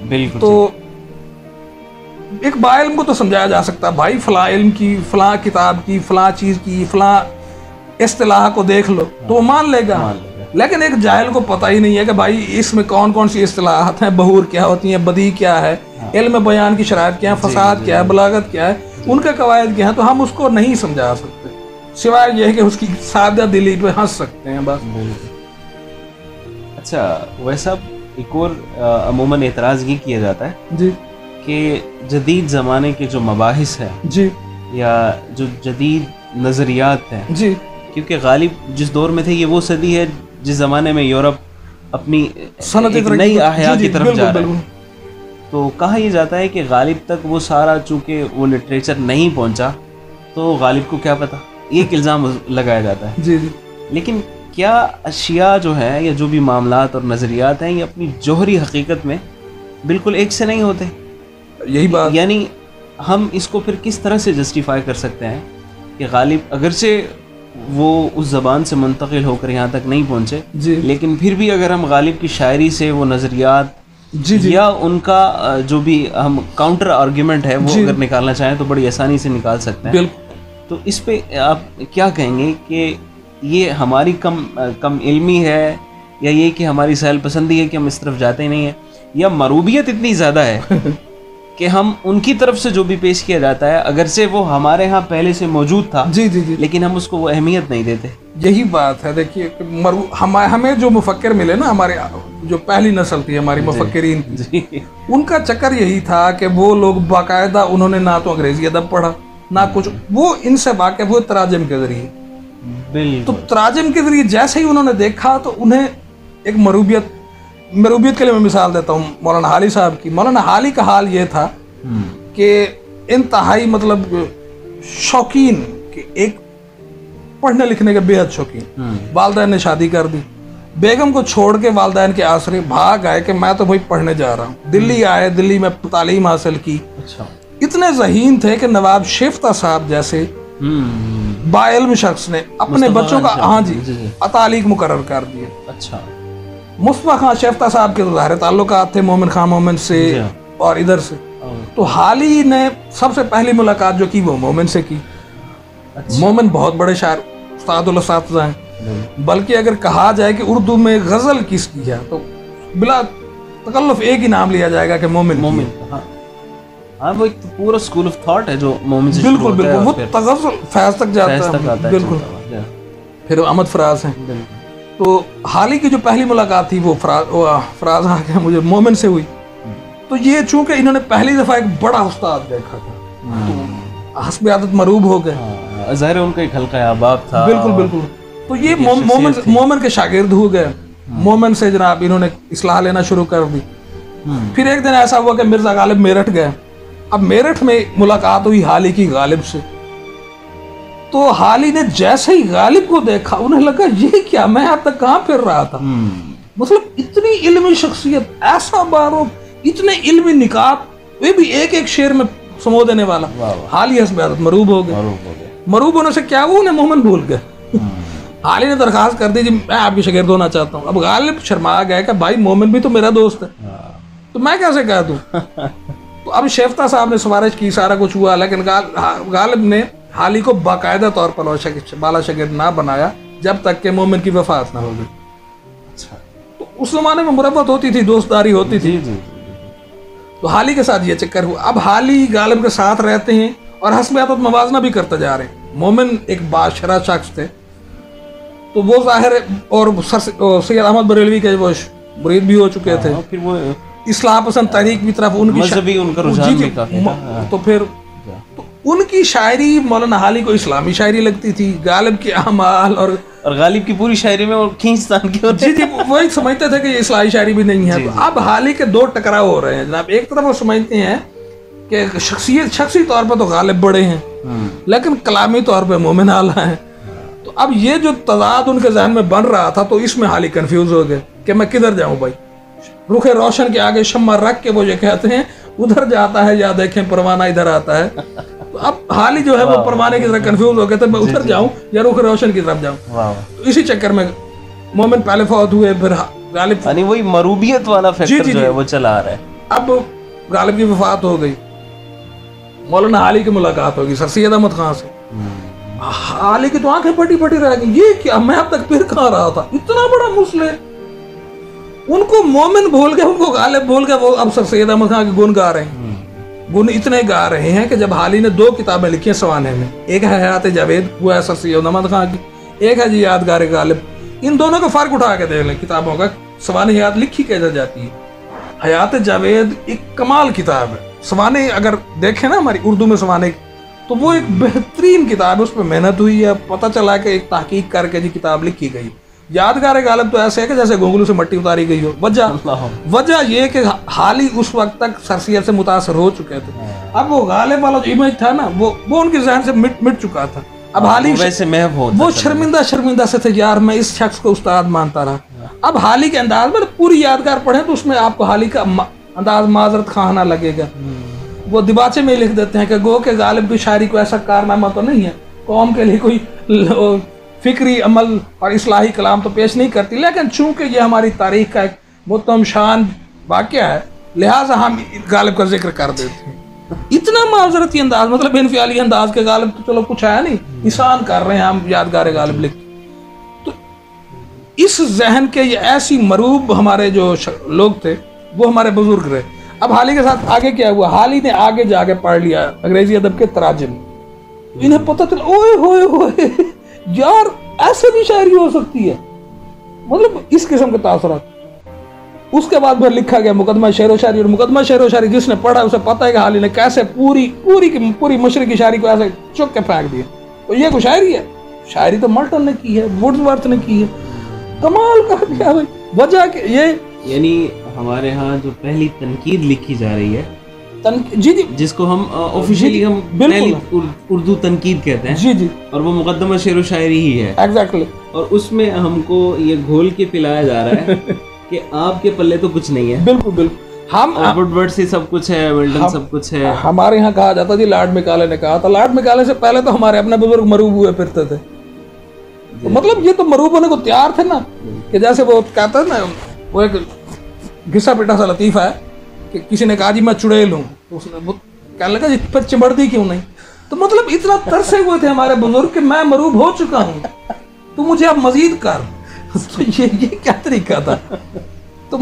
बिल्कुल। तो एक बाइल्म को तो समझाया जा सकता है भाई फलां इल्म की, फलां किताब की, फलां चीज़ की, फलां इस्तिलाह को देख लो तो वो मान लेगा। लेकिन एक जाहिल को पता ही नहीं है कि भाई इसमें कौन कौन सी इस्तिलाहात हैं, बहूर क्या होती हैं, बदी क्या है, इल्म बयान की शरायत क्या है, फसाद क्या है, बलागत क्या है, उनके कवायद क्या है, तो हम उसको नहीं समझा सकते सिवाय यह कि उसकी सादा दिली पे हंस सकते हैं बस। अच्छा, वैसा एक और अमूमन एतराज़ ये किया जाता है जी कि जदीद ज़माने के जो मबाहिस हैं जी या जो जदीद नज़रियात हैं जी, क्योंकि गालिब जिस दौर में थे ये वो सदी है जिस ज़माने में यूरोप अपनी एक नई अहया की तरफ जा रहा है। तो कहा यह जाता है कि गालिब तक वो सारा चूँकि वो लिटरेचर नहीं पहुँचा तो गालिब को क्या पता, एक इल्ज़ाम लगाया जाता है। जी जी। लेकिन क्या अशिया जो है या जो भी मामलात और नज़रियात हैं ये अपनी जौहरी हकीकत में बिल्कुल एक से नहीं होते? यही बात, यानी हम इसको फिर किस तरह से जस्टिफाई कर सकते हैं कि गालिब अगरचे वो उस ज़बान से मुंतकिल होकर यहाँ तक नहीं पहुँचे, लेकिन फिर भी अगर हम गालिब की शायरी से वो नज़रियात या उनका जो भी हम काउंटर आर्ग्यूमेंट है वो अगर निकालना चाहें तो बड़ी आसानी से निकाल सकते हैं। तो इस पे आप क्या कहेंगे कि ये हमारी कम इल्मी है, या ये कि हमारी सहल पसंदी है कि हम इस तरफ जाते ही नहीं है, या मरूबियत इतनी ज़्यादा है कि हम उनकी तरफ से जो भी पेश किया जाता है अगर से वो हमारे यहाँ पहले से मौजूद था, जी जी जी, लेकिन हम उसको वो अहमियत नहीं देते। यही बात है। देखिए हमें जो मुफक्किर मिले ना, हमारे जो पहली नस्ल थी हमारी मुफक्किरीन की, उनका चक्कर यही था कि वो लोग बाकायदा, उन्होंने ना तो अंग्रेजी अदब पढ़ा ना कुछ, वो इनसे वाकिफ हुए तराजम के जरिए। तो तराजम के जरिए जैसे ही उन्होंने देखा तो उन्हें एक मरूबियत के लिए मैं मिसाल देता हूँ मौलाना हाली साहब की। मौलाना हाली का हाल ये था कि इंतहाई मतलब शौकीन, कि एक पढ़ने लिखने के बेहद शौकीन। वालदैन ने शादी कर दी, बेगम को छोड़ के वालदैन के आसरे भाग आए कि मैं तो भाई पढ़ने जा रहा हूँ। दिल्ली आए, दिल्ली में तालीम हासिल की। अच्छा। इतने ज़हीन थे कि नवाब शेफ्ता साहब जैसे बाइल्म शख्स ने अपने बच्चों का हाँ जी अतालीक मुकर्रर कर दिए। अच्छा। मुस्तफा खान शेफ्ता साहब के तो ज़ाहिर ताल्लुकात थे मोमिन खान मोमिन से और इधर से, तो हाली ने सबसे पहली मुलाकात जो की वो मोमिन से की। अच्छा। मोमिन बहुत बड़े शायर उस्तादुल असातिज़ा हैं, बल्कि अगर कहा जाए कि उर्दू में गज़ल किसकी है तो बिला तकल्लुफ़ एक ही नाम लिया जाएगा कि मोमिन। हाँ, वो एक पूरा स्कूल ऑफ थॉट है जो मोमिन से बिल्कुल बिल्कुल, वो तगज़्ज़ुल फैज़ तक जाता है। बिल्कुल। फिर अहमद फराज हैं। तो हाली की जो पहली मुलाकात थी वो फराज आ गया मुझे मोमिन से हुई। तो ये चूंकि इन्होंने पहली दफा एक बड़ा उस्ताद देखा था तो हस्ब आदत मरूब हो गए। ज़ाहिर उनका एक हल्का अहबाब था। बिल्कुल बिल्कुल। तो ये मोमिन के शागिर्द हो गए। मोमिन से जनाब इन्होंने इस्लाह लेना शुरू कर दी। फिर एक दिन ऐसा हुआ कि मिर्जा गालिब मेरठ गए। अब मेरठ में मुलाकात हुई हाली की गालिब से। तो हाली ने जैसे ही गालिब को देखा उन्हें लगा ये क्या, मैं अब तक कहाँ फिर रहा था। मतलब इतनी इल्मी शख्सियत, ऐसा बारो, इतने इल्मी निकात, वे भी एक एक शेर में समो देने वाला। हाली हस्ब आदत मरूब हो गए। मरूब होने से क्या वो उन्हें मोमिन भूल गए। हाली ने दरखास्त कर दी जी मैं आपकी शागिर्द होना चाहता हूँ। अब गालिब शर्मा गया कि भाई मोमिन भी तो मेरा दोस्त है, तो मैं कैसे कह दूँ। तो अब शेफ्ता साहब ने सिफारिश की, सारा कुछ हुआ, लेकिन गालिब ने हाली को बाकायदा तौर पर बाला शागिर्द ना बनाया जब तक के मोमिन की वफात ना हो गई। अच्छा। तो उस जमाने में मुरब्बत होती थी, दोस्तदारी होती थी। तो हाली के साथ ये चक्कर हुआ। अब हाली गालिब के साथ रहते हैं और हस्ब आदत मवाजना भी करते जा रहे हैं। मोमिन एक बादशाह शख्स थे, तो वो जाहिर और सैयद अहमद बरेलवी के वो मुरीद भी हो चुके थे। फिर वो इस्लाह पसंद तहरीक की तरफ उनका रुझान भी काफी था। तो फिर उनकी शायरी मौलाना हाली को इस्लामी शायरी लगती थी। गालिब के अमाल और गालिब की पूरी शायरी में वो खींचतान की होती जी वही समझते थे कि ये इस्लाही शायरी भी नहीं है। तो अब हाली के दो टकराव हो रहे हैं जनाब। एक तरफ वो समझते हैं कि शख्सी तौर पर तो गालिब बड़े हैं, लेकिन कलामी तौर पर मोमिन आला है। तो अब ये जो तजाद उनके जहन में बन रहा था, तो इसमें हाली कंफ्यूज हो गए कि मैं किधर जाऊं भाई। रुखे रोशन के आगे शम्मा रख के वो ये कहते हैं उधर जाता है या देखें परवाना इधर आता है। तो अब हाली जो है वो परवाने की तरह कंफ्यूज हो गए थे, मैं उधर जाऊं या रुखे रोशन की तरफ जाऊं। तो इसी चक्कर में मोमिन पहले फौत हुए, फिर गालिब, यानी वही मरूबियत वाला फैक्टर जो है वो चला आ रहा है। अब गालिब की वफात हो गई, मौलाना हाली की मुलाकात होगी सर सैयद अहमद खान से। हाली की तो आंखें फटी फटी रह गई, ये क्या, मैं अब तक फिर कहाँ रहा था, इतना बड़ा मुस्लिम। उनको मोमिन भूल गए, उनको गालिब भूल गए। वो अब सर सैयद अहमद खान के गुण गा रहे हैं। गुण इतने गा रहे हैं कि जब हाली ने 2 किताबें लिखी हैं सवाने में, एक है हयात जावेद, वो है सर सैयद अहमद खान की, एक है जी यादगार गालिब। इन दोनों का फर्क उठा के देख लें किताबों का। सवाने हयात लिखी कैसे जाती है। हयात जावेद एक कमाल किताब है। सवाने अगर देखें ना हमारी उर्दू में सवाने, तो वो एक बेहतरीन किताब है। उस पर मेहनत हुई है, पता चला कि एक तहकीक करके जी किताब लिखी गई। यादगार गालिब तो ऐसे है कि जैसे घुंघलू से मट्टी उतारी गई हो। वजह ये कि हाली उस वक्त तक सर सैयद से मुतासर हो चुके थे। अब वो गालिब वाला जो इमेज था ना, वो उनके जहन से मिट चुका था। अब हाली वैसे वो शर्मिंदा से थे, यार मैं इस शख्स को उस्ताद मानता रहा। अब हाली के अंदाज में पूरी यादगार पढ़े तो उसमें आपको हाली का अंदाज माजरत खाना लगेगा। वो दिबाचे में लिख देते हैं कि गो के गालिब की शायरी को ऐसा कारनामा तो नहीं है, कौम के लिए कोई फिक्री अमल और इस्लाही कलाम तो पेश नहीं करती, लेकिन चूंकि ये हमारी तारीख का एक मुतम शान वाक़या है, लिहाजा हम गालिब का जिक्र कर देते हैं। इतना माजरती अंदाज, मतलब बेनफियाली अंदाज के गालिब तो चलो कुछ आया नहीं, निशान कर रहे हैं हम यादगार गालिब लिख। इस जहन के ये ऐसी मरूब हमारे जो लोग थे वो हमारे बुजुर्ग रहे। अब हाली के साथ आगे क्या हुआ, हाली ने आगे जाके पढ़ लिया अंग्रेजी अदब के तराजम, इन्हें पता चला ओए होए होए यार ऐसे भी शायरी हो सकती है, मतलब इस किस्म के तासुरात। उसके बाद फिर लिखा गया मुकदमा शेर व शायरी, और मुकदमा शेर व शायरी जिसने पढ़ा उसे पता है कि हाली ने कैसे पूरी मशरक़ी शायरी को ऐसे चुक के फेंक दिया। तो ये कोई शायरी है? शायरी तो मल्टन ने की है, वुड्सवर्थ ने की है, कमाल कर दिया भाई। वजह के ये यानी हमारे यहाँ जो पहली तनकीद लिखी जा रही है, जी जी, जिसको हम ऑफिशियली हम पहली उर्दू तनकीद कहते हैं, जी जी, और वो मुकदमा शेर व शायरी ही है। एग्जैक्टली। और उसमें हमको ये घोल के पिलाया जा रहा है कि आपके पल्ले तो कुछ नहीं है। बिल्कुल बिल्कुल, हम वुडवर्ड से सब कुछ है, मिल्टन सब कुछ है। हमारे यहाँ कहा जाता जी, लॉर्ड मैकाले ने कहा था, लॉर्ड मैकाले से पहले तो हमारे अपने बुजुर्ग मरूब हुए फिरते थे। तो मतलब ये तो मरूब होने को तैयार थे ना, कि जैसे वो कहते हैं ना, वो एक घिसा पिटा सा लतीफा है कि किसी ने कहा जी मैं चुड़ैल हूँ, तो उसने वो कहने लगा जी फिर चिमड़ती क्यों नहीं। तो मतलब इतना तरसे हुए थे हमारे बुजुर्ग कि मैं मरूब हो चुका हूँ, तो मुझे अब मजीद कर। तो ये क्या तरीका था? तो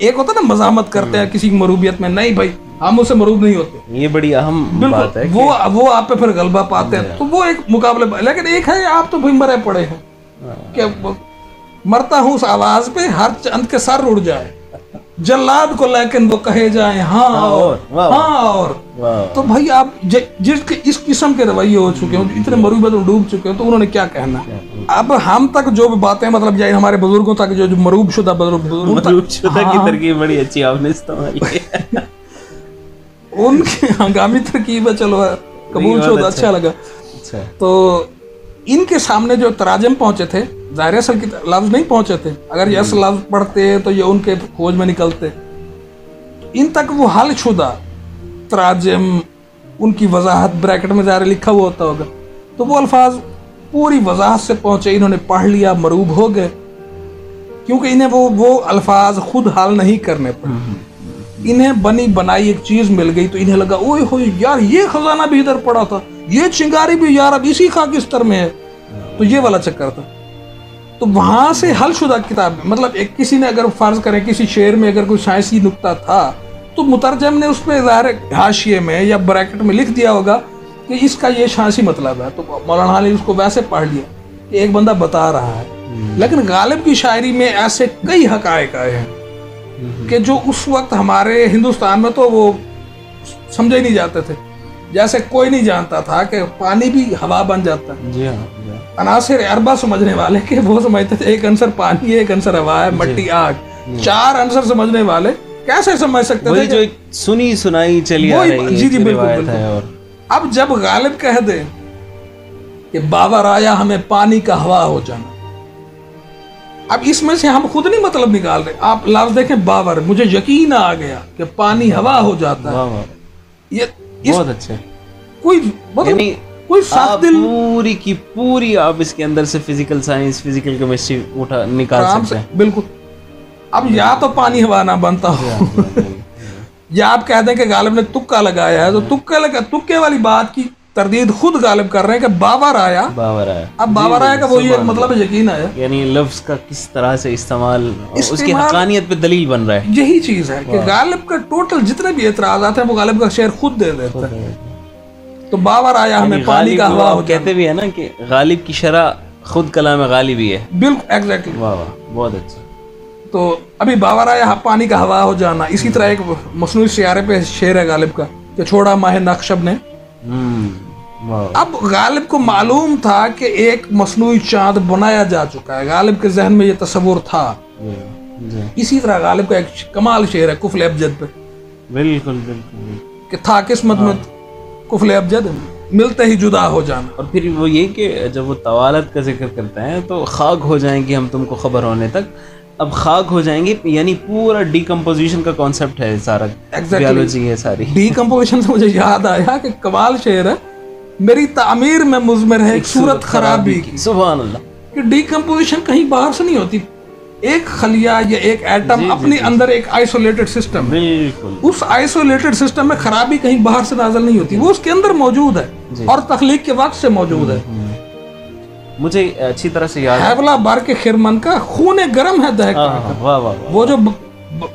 एक होता ना मजामत करते हैं किसी मरूबियत में, नहीं भाई हम उससे मरूब नहीं होते, ये बड़ी अहम बात है। वो आप पे फिर गलबा पाते हैं, तो वो एक मुकाबले। लेकिन एक है आप तो भाई मरे पड़े हैं कि मरता हूँ उस आवाज पे हर चंद के सर उड़ जाए, जल्लाद को लेकिन वो कहे जाए हाँ और। तो भाई आप जिसके इस किस्म के रवैये हो चुके हो, इतने मरूबत में डूब चुके हो, तो उन्होंने क्या कहना। अब हम तक जो भी बातें मतलब जाए हमारे बुजुर्गों तक, जो मरूब शुदा की तरकीब बड़ी अच्छी आपने इस्तेमाल की। उनकी हंगामी तरकीब है, चलो कबूल शुदा, अच्छा लगा। तो इनके सामने जो तराजम पहुंचे थे, ज़ाहिर असल की लफ्ज नहीं पहुंचे थे, अगर ये असल लफ्ज पढ़ते तो ये उनके खोज में निकलते। इन तक वो हल शुदा तराजम, उनकी वजाहत ब्रैकेट में ज़ाहिर लिखा हुआ होता होगा, तो वो अल्फाज पूरी वजाहत से पहुंचे, इन्होंने पढ़ लिया, मरूब हो गए, क्योंकि इन्हें वो अल्फाज खुद हल नहीं करने पड़े, इन्हें बनी बनाई एक चीज मिल गई, तो इन्हें लगा ओए होए यार ये खजाना भी इधर पड़ा था, ये चिंगारी भी यार अब इसी खाकिस्तर में है। तो ये वाला चक्कर था। तो वहां से हल शुदा किताब, मतलब एक किसी ने अगर फर्ज करें किसी शेर में अगर कोई साइंसी नुक्ता था, तो मुतरजम ने उस पर ज़ाहिर हाशिए में या ब्रैकेट में लिख दिया होगा कि इसका ये साइंसी मतलब है। तो मौलाना ने उसको वैसे पढ़ लिया कि एक बंदा बता रहा है। लेकिन गालिब की शायरी में ऐसे कई हकायक आए हैं कि जो उस वक्त हमारे हिंदुस्तान में तो वो समझे नहीं जाते थे। जैसे कोई नहीं जानता था कि पानी भी हवा बन जाता है। अनासिर अरबा समझने वाले के वो समझते थे एक आंसर पानी है, एक आंसर हवा है, मट्टी आग, चार आंसर समझने वाले कैसे समझ सकते थे? जो सुनी सुनाई चली आ रही है। जी जी बिल्कुल। और अब जब गालिब कह दे कि बाबर आया हमें पानी का हवा हो जाना, अब इसमें से हम खुद नहीं मतलब निकाल रहे, आप लफ्ज देखें बाबर, मुझे यकीन आ गया कि पानी हवा हो जाता है। ये बहुत अच्छे, कोई मतलब कोई साफ दिल पूरी की पूरी आप इसके अंदर से फिजिकल साइंस, फिजिकल केमिस्ट्री उठा निकाल सकते हैं। बिल्कुल। अब या तो पानी हवा ना बनता हो या आप कह दें कि गालिब ने तुक्का लगाया है, तो तुक्के वाली बात की तरदीद खुद गालिब कर रहे हैं कि बाबर आया। अब बाबर आया का वो ये मतलब यकीन आया, यानी लफ्ज का किस तरह से इस्तेमाल उसकी हकानियत पे दलील बन रहा है। यही चीज है कि गालिब का टोटल जितने भी एतराज़ात हैं वो गालिब का शेर खुद दे देता है। तो बाबर आया हमें पानी का हवा हो, कहते भी है ना कि गालिब की शरह खुद कलाम गालिब ही है। बिल्कुल एग्जैक्टली। वाह वाह, बहुत अच्छा। तो अभी बाबर आया पानी का हवा हो जाना, इसी तरह एक मसनूई सियारे पे शेर है गालिब का कि छोड़ा माह नक्शब ने। अब गालिब को मालूम था कि एक मसनूई चांद बनाया जा चुका है, गालिब के जहन में ये तस्वुर था। इसी तरह गालिब का एक कमाल शेर है कुफल अबजद पे। बिल्कुल बिल्कुल, कि था किस्मत में कुफल अबजद मिलते ही जुदा हो जाना। और फिर वो ये कि जब वो तवालत का जिक्र करते हैं तो खाक हो जाएंगे हम तुमको खबर होने तक। अब खाक हो जाएंगे यानी पूरा डीकम्पोजिशन का कॉन्सेप्ट है, सारा बायोलॉजी है सारी। डीकम्पोजिशन से मुझे याद आया कि कमाल शेर है, मेरी तामीर में मुज़मिर है एक सूरत खराबी की। सुभान अल्लाह। कि डीकम्पोजिशन कहीं बाहर से नहीं होती, एक खलिया या एक एटम अपने अंदर एक आइसोलेटेड सिस्टम है, उस आइसोलेटेड सिस्टम में खराबी कहीं बाहर से नाज़िल नहीं होती, वो उसके अंदर मौजूद है और तख्लीक के वक्त से मौजूद है। मुझे अच्छी तरह से याद है। हैवला बार के खिरमन का खून गरम है दहक। वाह वाह वाह। वो जो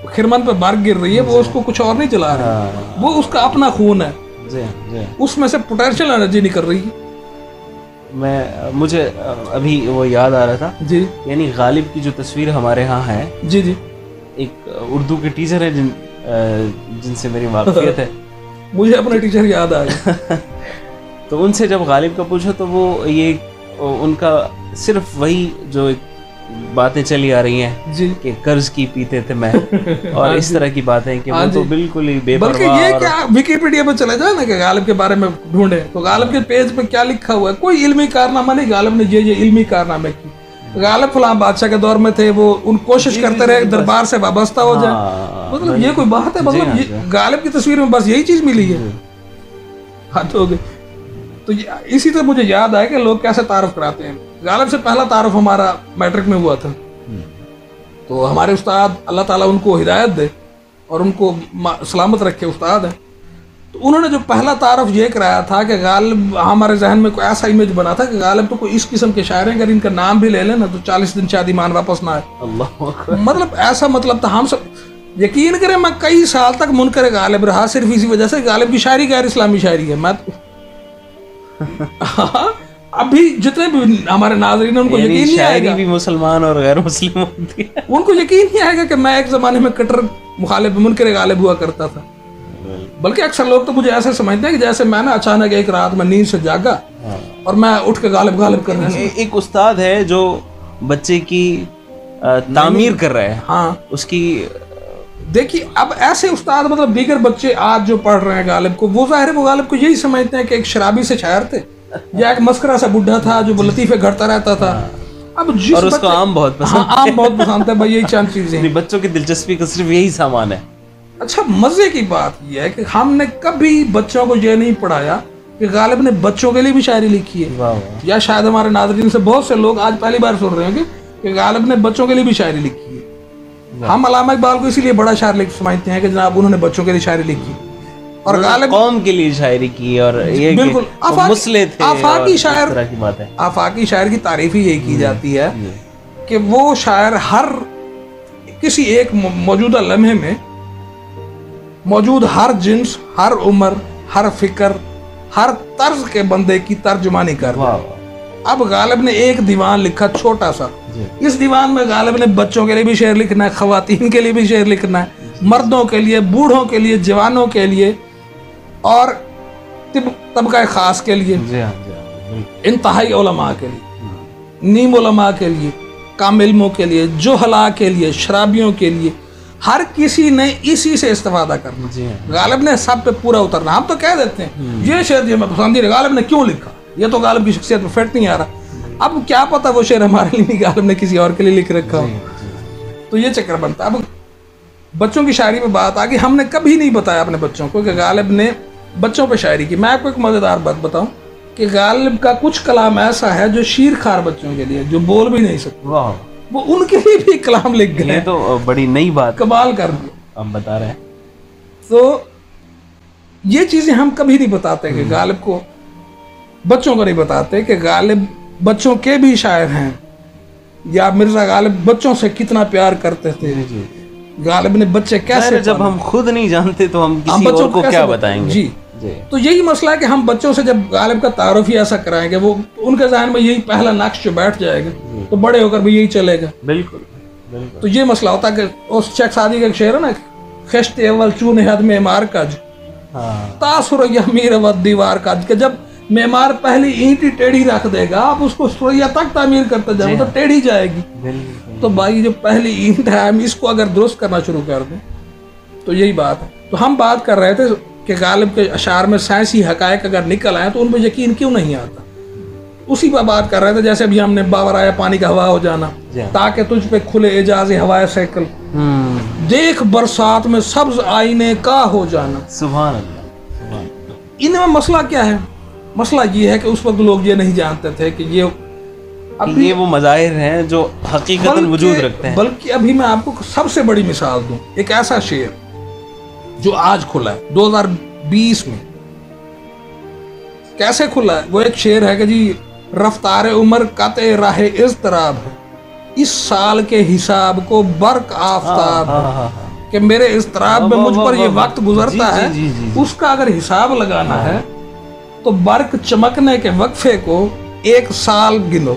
खिरमन पे बार गिर रही है वो उसको कुछ और नहीं चला रही, वो उसका अपना खून है, उसमें से पोटेंशियल एनर्जी निकल रही है। मुझे अभी वो याद आ रहा था जी, यानी गालिब की जो तस्वीर हमारे यहाँ है, जी जी, एक उर्दू के टीचर है जिनसे मेरी वाकफियत है। मुझे अपने टीचर याद आ गए। तो उनसे जब गालिब का पूछा तो वो ये उनका सिर्फ वही जो बातें चली आ रही हैं जी कि कर्ज की पीते थे मैं और इस तरह की बातें कि वो तो बिल्कुल ही बेपरवाह। बल्कि ये क्या विकिपीडिया पे चले जाए ना कि गालिब के बारे में ढूंढे तो गालिब के पेज पे क्या लिखा हुआ है, कोई इल्मी कारनामा नहीं, गालिब ने ये इल्मी कारनामे की। गालिब फलां बादशाह के दौर में थे, वो उन कोशिश करते रहे दरबार से वाबस्ता हो जाए। मतलब ये कोई बात है? मतलब गालिब की तस्वीर में बस यही चीज मिली है। हद हो गई। तो इसी तरह मुझे याद आया कि लोग कैसे तारुफ कराते हैं। गालिब से पहला तारुफ हमारा मैट्रिक में हुआ था। तो हमारे उस्ताद, अल्लाह ताला उनको हिदायत दे और उनको सलामत रखे, उस्ताद है, तो उन्होंने जो पहला तारुफ ये कराया था कि गालिब, हमारे जहन में कोई ऐसा इमेज बना था कि गालिब तो कोई इस किस्म के शायर हैं, अगर इनका नाम भी ले लें ना तो 40 दिन शादी मान वापस ना आए। अल्लाह, मतलब ऐसा मतलब था। हम सब यकीन करें, मैं कई साल तक मुनकर गालिब रहा सिर्फ इसी वजह से। गालिब की शायरी गैर इस्लामी शायरी है। मैं अभी जितने भी हमारे नाज़रीन हैं उनको यकीन नहीं आएगा, भी मुसलमान और गैर मुस्लिम होती है, उनको यकीन नहीं आएगा कि मैं एक ज़माने में कट्टर मुखालिफ मुनकर गालिब हुआ करता था। बल्कि अक्सर लोग तो मुझे ऐसे समझते हैं कि जैसे मैं ना अचानक एक रात में नींद से जागा और मैं उठ के गालिब गालिब कर रहा हूं। एक उस्ताद है जो बच्चे की तामीर कर रहा है। हाँ, उसकी देखिए, अब ऐसे उस्ताद मतलब दीगर बच्चे आज जो पढ़ रहे हैं गालिब को, वो जाहिर है वो गालिब को यही समझते हैं कि एक शराबी से शायर थे या एक मस्करा सा बुढ़ा था जो लतीफे घड़ता रहता था। अब जिस और उसको आम बहुत पसंद, हाँ, आम बहुत पसंद है भाई, यही चंद चीजें। बच्चों की दिलचस्पी का सिर्फ यही सामान है। अच्छा, मजे की बात यह है कि हमने कभी बच्चों को ये नहीं पढ़ाया कि गालिब ने बच्चों के लिए भी शायरी लिखी है। या शायद हमारे नाज़रीन से बहुत से लोग आज पहली बार सुन रहे हैं कि गालिब ने बच्चों के लिए भी शायरी लिखी है। हम अल्लामा इकबाल को इसीलिए बड़ा शायर समझते हैं कि जनाब उन्होंने बच्चों के लिए शायरी लिखी और गालिब कौम के लिए शायरी की, और ये बिल्कुल मुस्ले थे। आफाकी शायर, तरह की बात है। आफाकी शायर की तारीफ ही यही की जाती है कि वो शायर हर किसी एक मौजूदा लम्हे में मौजूद हर जिन्स, हर उम्र, हर फिक्र, हर तर्ज के बंदे की तर्जुमानी कर रहा है। अब गालिब ने एक दीवान लिखा छोटा सा, इस दीवान में गालिब ने बच्चों के लिए भी शेर लिखना है, खवातीन के लिए भी शेर लिखना है, मर्दों के लिए, बूढ़ों के लिए, जवानों के लिए और तबका खास के लिए, इंतहाई उलमा के लिए, नीम उलमा के लिए, काम इल्मों के लिए, जोहला के लिए, शराबियों के लिए, हर किसी ने इसी से इस्तेफादा करना। गालिब ने सब पे पूरा उतरना। हम तो कह देते हैं ये शेर मैं पसंद है, गालिब ने क्यों लिखा, ये तो गालिब की शख्सियत में फिट नहीं आ रहा। अब क्या पता वो शेर हमारे लिए नहीं, गालिब ने किसी और के लिए लिख रखा हो। तो ये चक्कर बनता। अब बच्चों की शायरी में बात आ गई। हमने कभी नहीं बताया अपने बच्चों को कि गालिब ने बच्चों पे शायरी की। मैं आपको एक मज़ेदार बात बताऊं कि गालिब का कुछ कलाम ऐसा है जो शीर खार बच्चों के लिए, जो बोल भी नहीं सकते, वो उनके लिए भी कलाम लिख गए। ये तो बड़ी नई बात, कमाल कर दिया हम बता रहे हैं। तो ये चीजें हम कभी नहीं बताते कि गालिब को, बच्चों को नहीं बताते कि गालिब बच्चों के भी शायर हैं, या मिर्जा गालिब बच्चों से कितना प्यार करते थे। गालिब ने बच्चे कैसे, जब हम खुद नहीं जानते तो हम किसी और को क्या बताएंगे। जी, तो यही मसला है कि हम बच्चों से जब गालिब का तारुफ ही ऐसा कराएंगे, वो उनके ज़हन में यही पहला नक्श जो बैठ जाएगा, तो बड़े होकर भी यही चलेगा। बिल्कुल, बिल्कुल। तो ये मसला होता है कि उस शेख सादी का एक शेर है ना, खश्ते अव्वल चूने हद में मार काज, तासुर यमीर व दीवार काज, के जब मेमार पहली ईंट ही टेढ़ी रख देगा, आप उसको सुरैया तक तामीर करते जाओ तो टेढ़ी जाएगी। तो भाई जो पहली ईंट है, हम इसको अगर दुरुस्त करना शुरू कर दें तो यही बात है। तो हम बात कर रहे थे कि गालिब के अशार में साइंसी हकायक अगर निकल आए तो उन पर यकीन क्यों नहीं आता। उसी पर बात कर रहे थे जैसे अभी हमने बाबर आया पानी का हवा हो जाना, ताकि तुझ पे खुले एजाज हवाए साइकिल, देख बरसात में सब्ज आईने का हो जाना। सुभान अल्लाह। इनमें मसला क्या है? मसला ये है कि उस वक्त लोग ये नहीं जानते थे कि ये वो मज़ाहिर हैं जो हकीकतन वजूद रखते हैं। बल्कि अभी मैं आपको सबसे बड़ी मिसाल दूं, एक ऐसा शेर जो आज खुला है 2020 में। कैसे खुला है? वो एक शेर है कि जी रफ्तार उमर काते राहे इज़्तिराब है, इस साल के हिसाब को बर्क आफताब है कि मेरे इज़्तिराब में मुझ पर ये वक्त गुजरता है, उसका अगर हिसाब लगाना है तो बर्क चमकने के वक्फे को 1 साल गिनो,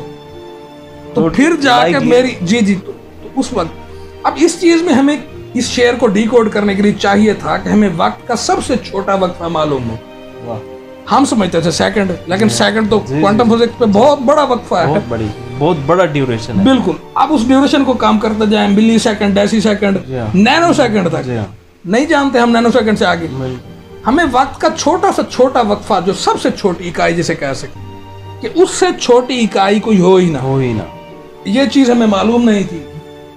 तो फिर जाके मेरी तो उस वक्त। अब इस चीज में हमें इस शेर को डिकोड करने के लिए चाहिए था कि हमें वक्त का सबसे छोटा वक्फा मालूम हो। हम समझते थे सेकंड, लेकिन सेकंड तो क्वांटम फिजिक्स पे बहुत बड़ा वक्फा है, बहुत बड़ा ड्यूरेशन है। बिल्कुल। अब उस ड्यूरेशन को काम करते जाए, millisecond, decisecond, nanosecond तक नहीं जानते हम नैनो सेकंड से आगे। हमें वक्त का छोटा सा छोटा वक्फा, जो सबसे छोटी इकाई जिसे कह सकते कि उससे छोटी इकाई कोई हो ही ना, ये चीज हमें मालूम नहीं थी।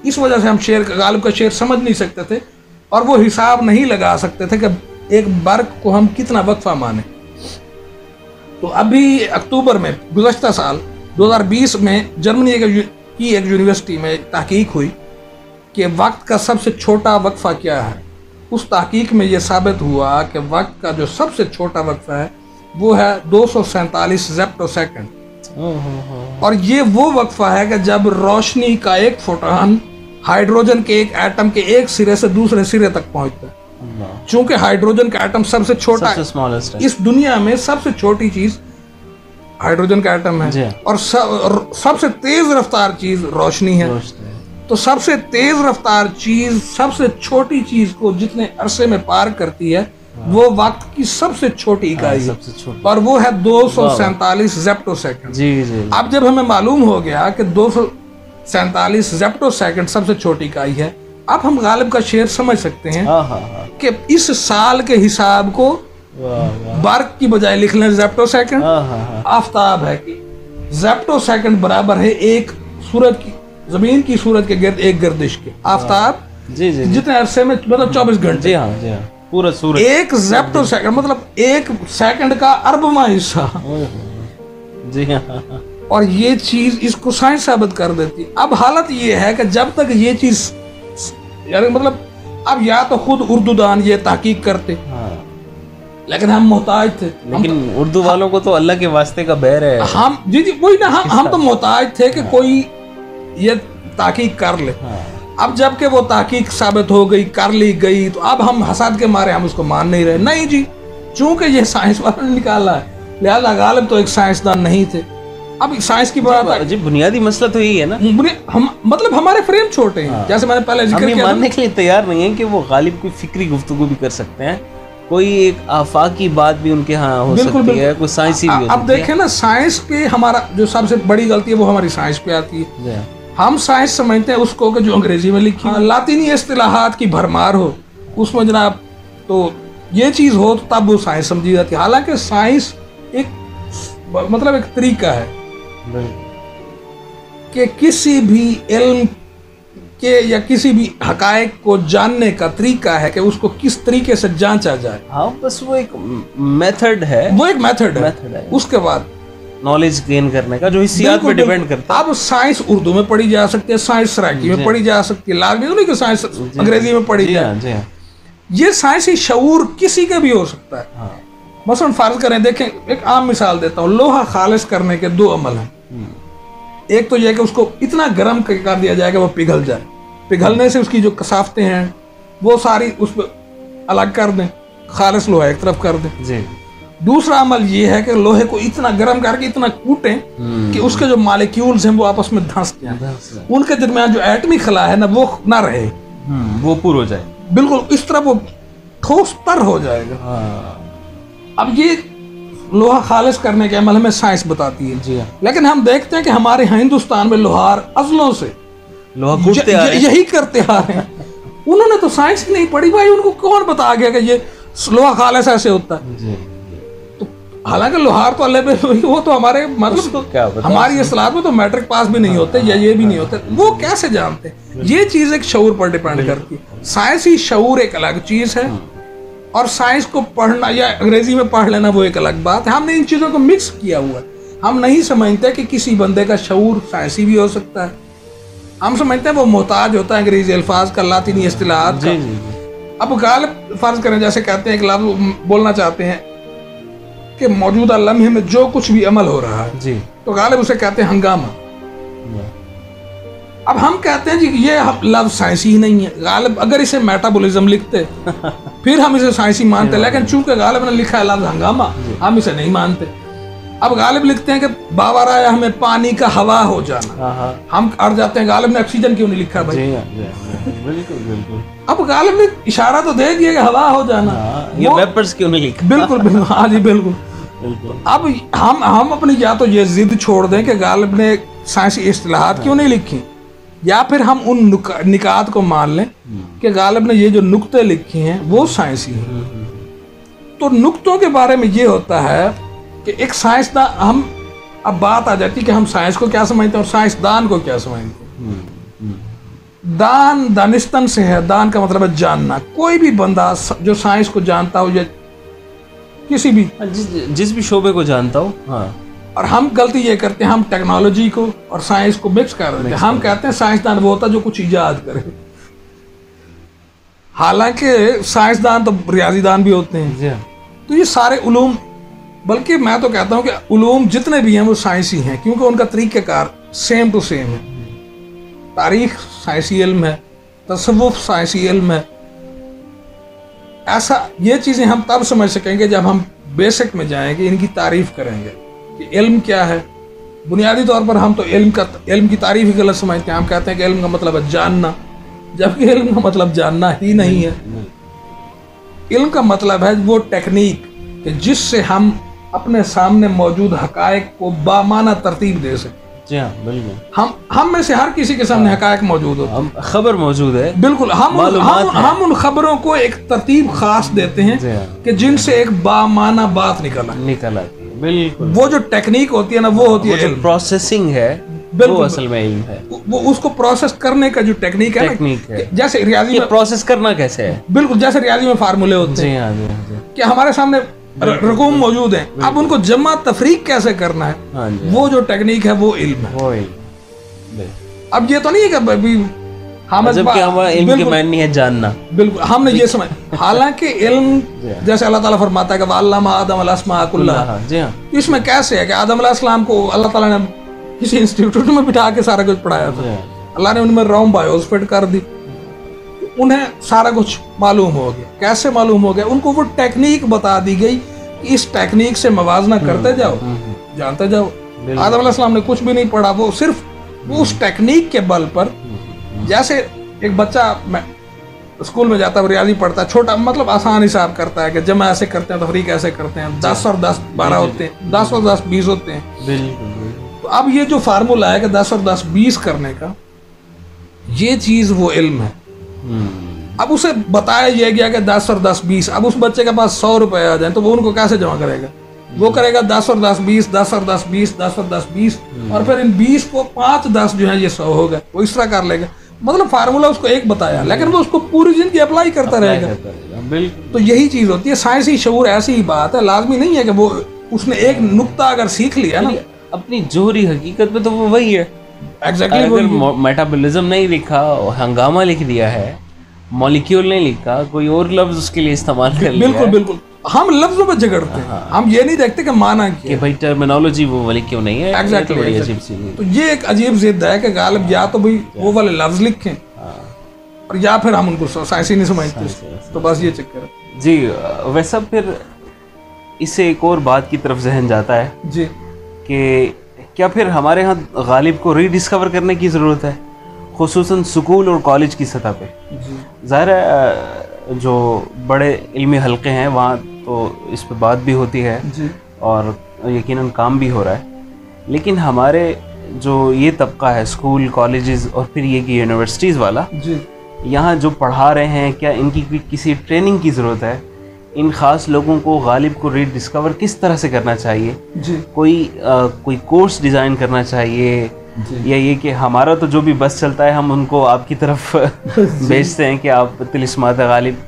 इस वजह से हम शेर गालिब का शेर समझ नहीं सकते थे और वो हिसाब नहीं लगा सकते थे कि एक बर्क को हम कितना वक्फा माने। तो अभी अक्टूबर में गुज़श्ता साल 2020 में जर्मनी की एक यूनिवर्सिटी में तहकीक हुई कि वक्त का सबसे छोटा वक्फा क्या है। उस तहकीक में ये साबित हुआ कि वक्त का जो सबसे छोटा वक्फा है वो है 247 ज़ेप्टोसेकंड। और ये वो वक्फा है कि जब रोशनी का एक फोटोन हाइड्रोजन के एक एटम के एक सिरे से दूसरे सिरे तक पहुंचता है। चूंकि हाइड्रोजन का एटम सबसे छोटा है, इस दुनिया में सबसे छोटी चीज हाइड्रोजन का एटम है और सबसे तेज रफ्तार चीज रोशनी है। तो सबसे तेज रफ्तार चीज सबसे छोटी चीज को जितने अरसे में पार करती है वो वक्त की सबसे छोटी इकाई है, और वो है 247 ज़ेप्टोसेकंड। अब जब हमें मालूम हो गया कि 247 ज़ेप्टोसेकंड सबसे छोटी इकाई है, अब हम गालिब का शेर समझ सकते हैं कि इस साल के हिसाब को बर्क की बजाय लिख लें ज़ेप्टोसेकंड। आफताब है कि ज़ेप्टोसेकंड बराबर है एक सूरज की, जमीन की सूरज के गिर्द एक गर्दिश के। आफताब जितने अरसे में मतलब 24 घंटे, पूरा सूरज, एक ज़ेप्टोसेकंड मतलब एक सेकंड का अरबवां हिस्सा। जी हाँ। और ये चीज इसको साइंस साबित कर देती। अब हालत ये है कि जब तक ये चीज यार मतलब अब या तो खुद उर्दू दान ये तहकीक करते, लेकिन हम मोहताज थे। लेकिन उर्दू वालों को तो अल्लाह के वास्ते का बहर है। हम जी वही ना, हम तो मोहताज थे कि कोई ये तहकीक कर ले। अब जबकि वो तहकीक साबित हो गई, कर ली गई, तो अब हम हसद के मारे हम उसको मान नहीं रहे। नहीं जी, चूंकि ये साइंस वालों ने निकाला है, लिहाजा गालिब तो एक साइंसदान नहीं थे। अब साइंस की बात जी, बुनियादी मसला तो यही है ना, हम मतलब हमारे फ्रेम छोटे हैं। जैसे मैंने पहले जिक्र किया, मानने के लिए तैयार नहीं है कि वो गालिब कोई फिक्री गुफ्तगू भी कर सकते हैं, कोई एक आफाकी बात भी उनके यहाँ हो सकती है, कोई साइंसी भी हो सकती है। अब देखें ना, साइंस पे हमारा जो सबसे बड़ी गलती है वो हमारी साइंस पे आती है। हम साइंस समझते हैं उसको कि जो अंग्रेजी में लिखी है, लातीनी इस्तिलाहात की भरमार हो उसमें जनाब, तो ये चीज हो तो तब वो साइंस समझी जाती है। हालांकि साइंस एक मतलब एक तरीका है कि किसी भी इल्म के या किसी भी हकायक को जानने का तरीका है कि उसको किस तरीके से जांचा जाए। हाँ, बस वो एक मेथड है, वो एक मेथड है। उसके बाद नॉलेज गेन करने का जो हिस्सियात पे डिपेंड करता है। अब साइंस उर्दू में पढ़ी जा सकती है, साइंस सराइकी में पढ़ी जा सकती है, लाजमी नहीं कि साइंस अंग्रेजी में पढ़ी जाए। ये साइंसी शऊर किसी का भी हो सकता है। मसलन फर्ज करें, देखें एक आम मिसाल देता हूँ, लोहा खालिश करने के 2 अमल हैं। एक तो यह कि उसको इतना गर्म कर दिया जाए कि वो पिघल जाए, पिघलने से उसकी जो कसाफतें हैं वो सारी उस पर अलग कर दें, खालिश लोहा एक तरफ कर दें। दूसरा अमल ये है कि लोहे को इतना गर्म करके इतना कूटें कि उसके जो मालिक्यूल्स हैं वो आपस में धंस जाएं, उनके दरमियान जो एटमी खला है ना वो ना रहे, वो पूरा हो जाए, बिल्कुल इस तरह वो ठोस तर हो जाएगा। अब ये लोहा खालिश करने के अमल में साइंस बताती है। लेकिन हम देखते हैं कि हमारे हिंदुस्तान में लोहार अज़लों से लोहा कूटते आ रहे हैं, यही करते आ रहे हैं। उन्होंने तो साइंस नहीं पढ़ी भाई, उनको कौन बता गया कि ये लोहा खालिश ऐसे होता है। तो हालांकि लोहार तो अल्लाह पे, वो तो हमारे मतलब हमारी इस्लाम में तो मैट्रिक पास भी नहीं होते या ये भी नहीं होते, वो कैसे जानते? ये चीज एक शऊर पर डिपेंड करती है। साइंसी शऊर एक अलग चीज है और साइंस को पढ़ना या अंग्रेजी में पढ़ लेना वो एक अलग बात है। हमने इन चीज़ों को मिक्स किया हुआ है। हम नहीं समझते कि किसी बंदे का शऊर साइंसी भी हो सकता है। हम समझते हैं वो मोहताज होता है अंग्रेजी अल्फाज का, लातीनी इस्तिलाहात का। अब गालिब फर्ज करें, जैसे कहते हैं एक लफ्ज़ बोलना चाहते हैं के मौजूदा लम्हे में जो कुछ भी अमल हो रहा है जी, तो गालिब उसे कहते हैं हंगामा। अब हम कहते हैं जी ये लफ्ज साइंसी ही नहीं है। गालिब अगर इसे मेटाबॉलिज्म लिखते फिर हम इसे साइंसी मानते, लेकिन चूंकि गालिब ने लिखा है लफ्ज हंगामा, हम इसे नहीं मानते। अब गालिब लिखते हैं कि बाबर आया हमें पानी का हवा हो जाना, हम अड़ जाते हैं गालिब ने ऑक्सीजन क्यों नहीं लिखा भाई। बिल्कुल बिल्कुल। अब गालिब ने इशारा तो दे दिया कि हवा हो जाना, ये वेपर्स क्यों नहीं लिखा। बिल्कुल बिल्कुल, हाँ जी बिल्कुल। अब हम अपनी या तो ये जिद छोड़ दें कि गालिब ने साइंसी इस्तिलाहात क्यों नहीं लिखी, या फिर हम उन निकात को मान लें कि गालिब ने ये जो नुक्ते लिखे हैं वो साइंसी हैं। तो नुक्तों के बारे में ये होता है कि एक साइंसदान, हम अब बात आ जाती है कि हम साइंस को क्या समझते हैं और साइंसदान को क्या समझते हैं। दान दानिस्तन से है, दान का मतलब है जानना। कोई भी बंदा जो साइंस को जानता हो या किसी भी जिस भी शोबे को जानता हो, हाँ। और हम गलती ये करते हैं, हम टेक्नोलॉजी को और साइंस को मिक्स कर देते हैं। हम कहते हैं साइंसदान वो होता है जो कुछ इजाद करे, हालांकि साइंसदान तो रियाजीदान भी होते हैं। तो ये सारे उलूम, बल्कि मैं तो कहता हूँ कि उलूम जितने भी हैं वो साइंसी हैं, क्योंकि उनका तरीक़ेकार सेम टू सेम है। तारीख साइंसी इल्म है, तसव्वुफ साइंसी इल्म है। ऐसा ये चीज़ें हम तब समझ सकेंगे जब हम बेसिक में जाएंगे, इनकी तारीफ करेंगे कि इल्म क्या है। बुनियादी तौर पर हम तो इल्म की तारीफ ही गलत समझते हैं। हम कहते हैं कि इल्म का मतलब है जानना, जबकि इल्म का मतलब जानना ही नहीं है। इल्म का मतलब है वो टेक्निक कि जिससे हम अपने सामने मौजूद हकायक को बामाना तरतीब दे सकें। जी हाँ बिल्कुल। हम में से हर किसी के सामने हकायक मौजूद होते हैं, खबर मौजूद है। बिल्कुल। हम उन खबरों को एक तरतीब खास देते हैं कि जिनसे एक बामाना बात निकल आती है। बिल्कुल। वो जो टेक्निक होती है ना, वो होती है प्रोसेसिंग है, वो असल में इल्म है। वो उसको प्रोसेस करने का जो टेक्निक है, जैसे रियाजी में प्रोसेस करना कैसे है। बिल्कुल, जैसे रियाजी में फार्मूले होते हैं कि हमारे सामने रकूम मौजूद हैं, अब उनको जमा तफरीक कैसे करना है, वो जो टेक्निक है वो इल्म है। अब ये तो नहीं है कि अभी इल्म के मायने है जानना। बिल्कुल, हमने ये समझ, हालांकि इल्म जैसे अल्लाह ताला फरमाता है कि वअल्लमा आदम अल-अस्मा कुल्लहा, इसमें कैसे है कि आदम अलैहिस्सलाम को अल्लाह ताला ने किसी इंस्टीट्यूट में बिठा के सारा कुछ पढ़ाया था। अल्लाह ने उनमें रोम बायोस फिट कर दी, उन्हें सारा कुछ मालूम हो गया। कैसे मालूम हो गया? उनको वो टेक्निक बता दी गई कि इस टेक्निक से मवाजना करते जाओ, जानते जाओ। आदम अलैहिस्सलाम ने कुछ भी नहीं पढ़ा, वो सिर्फ वो उस टेक्निक के बल पर, जैसे एक बच्चा स्कूल में जाता है, रियाजी पढ़ता है, छोटा मतलब आसान हिसाब करता है कि जमा ऐसे करते हैं, तफरीक ऐसे करते हैं, 10 और 10 12 होते हैं, 10 और 10 20 होते हैं। तो अब ये जो फार्मूला है कि 10 और 10 20 करने का, ये चीज वो इल्म है। अब उसे बताया गया कि 10 और 10 20। अब उस बच्चे के पास 100 रुपए आ जाए तो वो उनको कैसे जमा करेगा? वो करेगा 10 और 10 20, 10 और 10 20, 10 और 10 20, और फिर इन 20 को 5 10 जो है ये 100 हो गए, वो इस तरह कर लेगा। मतलब फार्मूला उसको एक बताया, लेकिन वो उसको पूरी जिंदगी अप्लाई करता रहेगा। तो यही चीज होती है साइंसी शऊर। ऐसी ही बात है, लाजमी नहीं है कि वो उसने एक नुक्ता अगर सीख लिया ना, अपनी जोहरी हकीकत में तो वो वही है। एग्जैक्टली। अगर मेटाबॉलिज्म नहीं लिखा, हंगामा लिख दिया है, मॉलिक्यूल नहीं लिखा, कोई और लफ्ज उसके लिए इस्तेमाल कर लिया। बिल्कुल बिल्कुल। हम लफ्जों में झगड़ते हैं, हम ये नहीं देखते कि माना कि भाई टर्मिनोलॉजी वो वाली क्यों नहीं है। एग्जैक्टली। बड़ी अजीब सी। तो ये एक अजीब जिद है कि गालिब या तो भाई वो वाले लफ्ज लिखें और या फिर हम उनको साइंसी नहीं समझते। तो बस ये चक्कर है जी। वैसा फिर इससे एक और बात की तरफ जहन जाता है जी कि क्या फिर हमारे यहाँ गालिब को रीडिस्कवर करने की ज़रूरत है, खुसूसन स्कूल और कॉलेज की सतह पे। ज़ाहिर है जो बड़े इल्मी हलके हैं वहाँ तो इस पे बात भी होती है जी, और यकीनन काम भी हो रहा है, लेकिन हमारे जो ये तबका है स्कूल कॉलेजेस और फिर ये कि यूनिवर्सिटीज़ वाला जी, यहाँ जो पढ़ा रहे हैं, क्या इनकी किसी ट्रेनिंग की ज़रूरत है? इन ख़ास लोगों को गालिब को रीडिस्कवर किस तरह से करना चाहिए? जी, कोई कोर्स डिज़ाइन करना चाहिए, या ये कि हमारा तो जो भी बस चलता है हम उनको आपकी तरफ भेजते हैं कि आप तिलिस्मात गालिब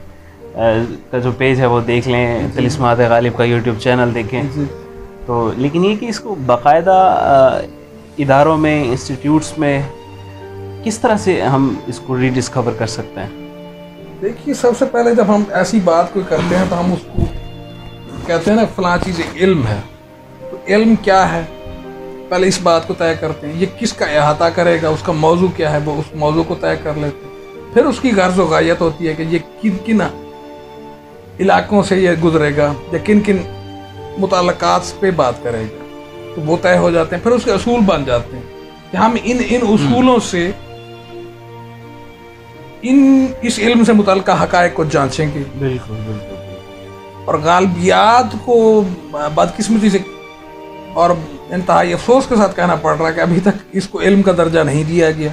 का जो पेज है वो देख लें, तिलिस्मात गालिब का यूट्यूब चैनल देखें। तो लेकिन ये कि इसको बाकायदा इदारों में, इंस्टीट्यूट्स में किस तरह से हम इसको रीडिस्कवर कर सकते हैं? देखिए, सबसे पहले जब हम ऐसी बात कोई करते हैं तो हम उसको कहते हैं ना फलां चीज़ इल्म है, तो इल्म क्या है पहले इस बात को तय करते हैं, ये किसका अहाता करेगा, उसका मौजू क्या है, वो उस मौजू को तय कर लेते हैं। फिर उसकी गर्ज व गायत होती है कि ये किन किन इलाकों से ये गुजरेगा या किन किन मुताल्लकात पे बात करेगा, तो वो तय हो जाते हैं। फिर उसके असूल बन जाते हैं कि हम इन उसूलों से इस इल्म से मुतल्लिक़ हक़ाइक़ को जांचेंगे। बिल्कुल बिल्कुल। और गालिबियात को बदकिस्मती से और इंतहाई अफसोस के साथ कहना पड़ रहा है कि अभी तक इसको इल्म का दर्जा नहीं दिया गया।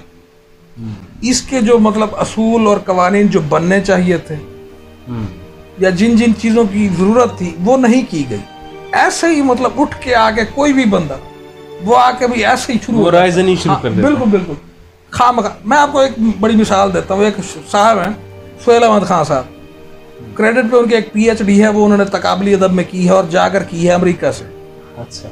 इसके जो मतलब असूल और कवानीन जो बनने चाहिए थे या जिन जिन चीज़ों की ज़रूरत थी वो नहीं की गई। ऐसे ही मतलब उठ के आके कोई भी बंदा वो आके भी ऐसे ही शुरू कर देता। बिल्कुल बिल्कुल खामखा। मैं आपको एक बड़ी मिसाल देता हूँ। एक साहब हैं सुहेल अहमद खान साहब, क्रेडिट पे उनकी एक PhD है, वो उन्होंने तकाबली अदब में की है और जाकर की है अमेरिका से। अच्छा।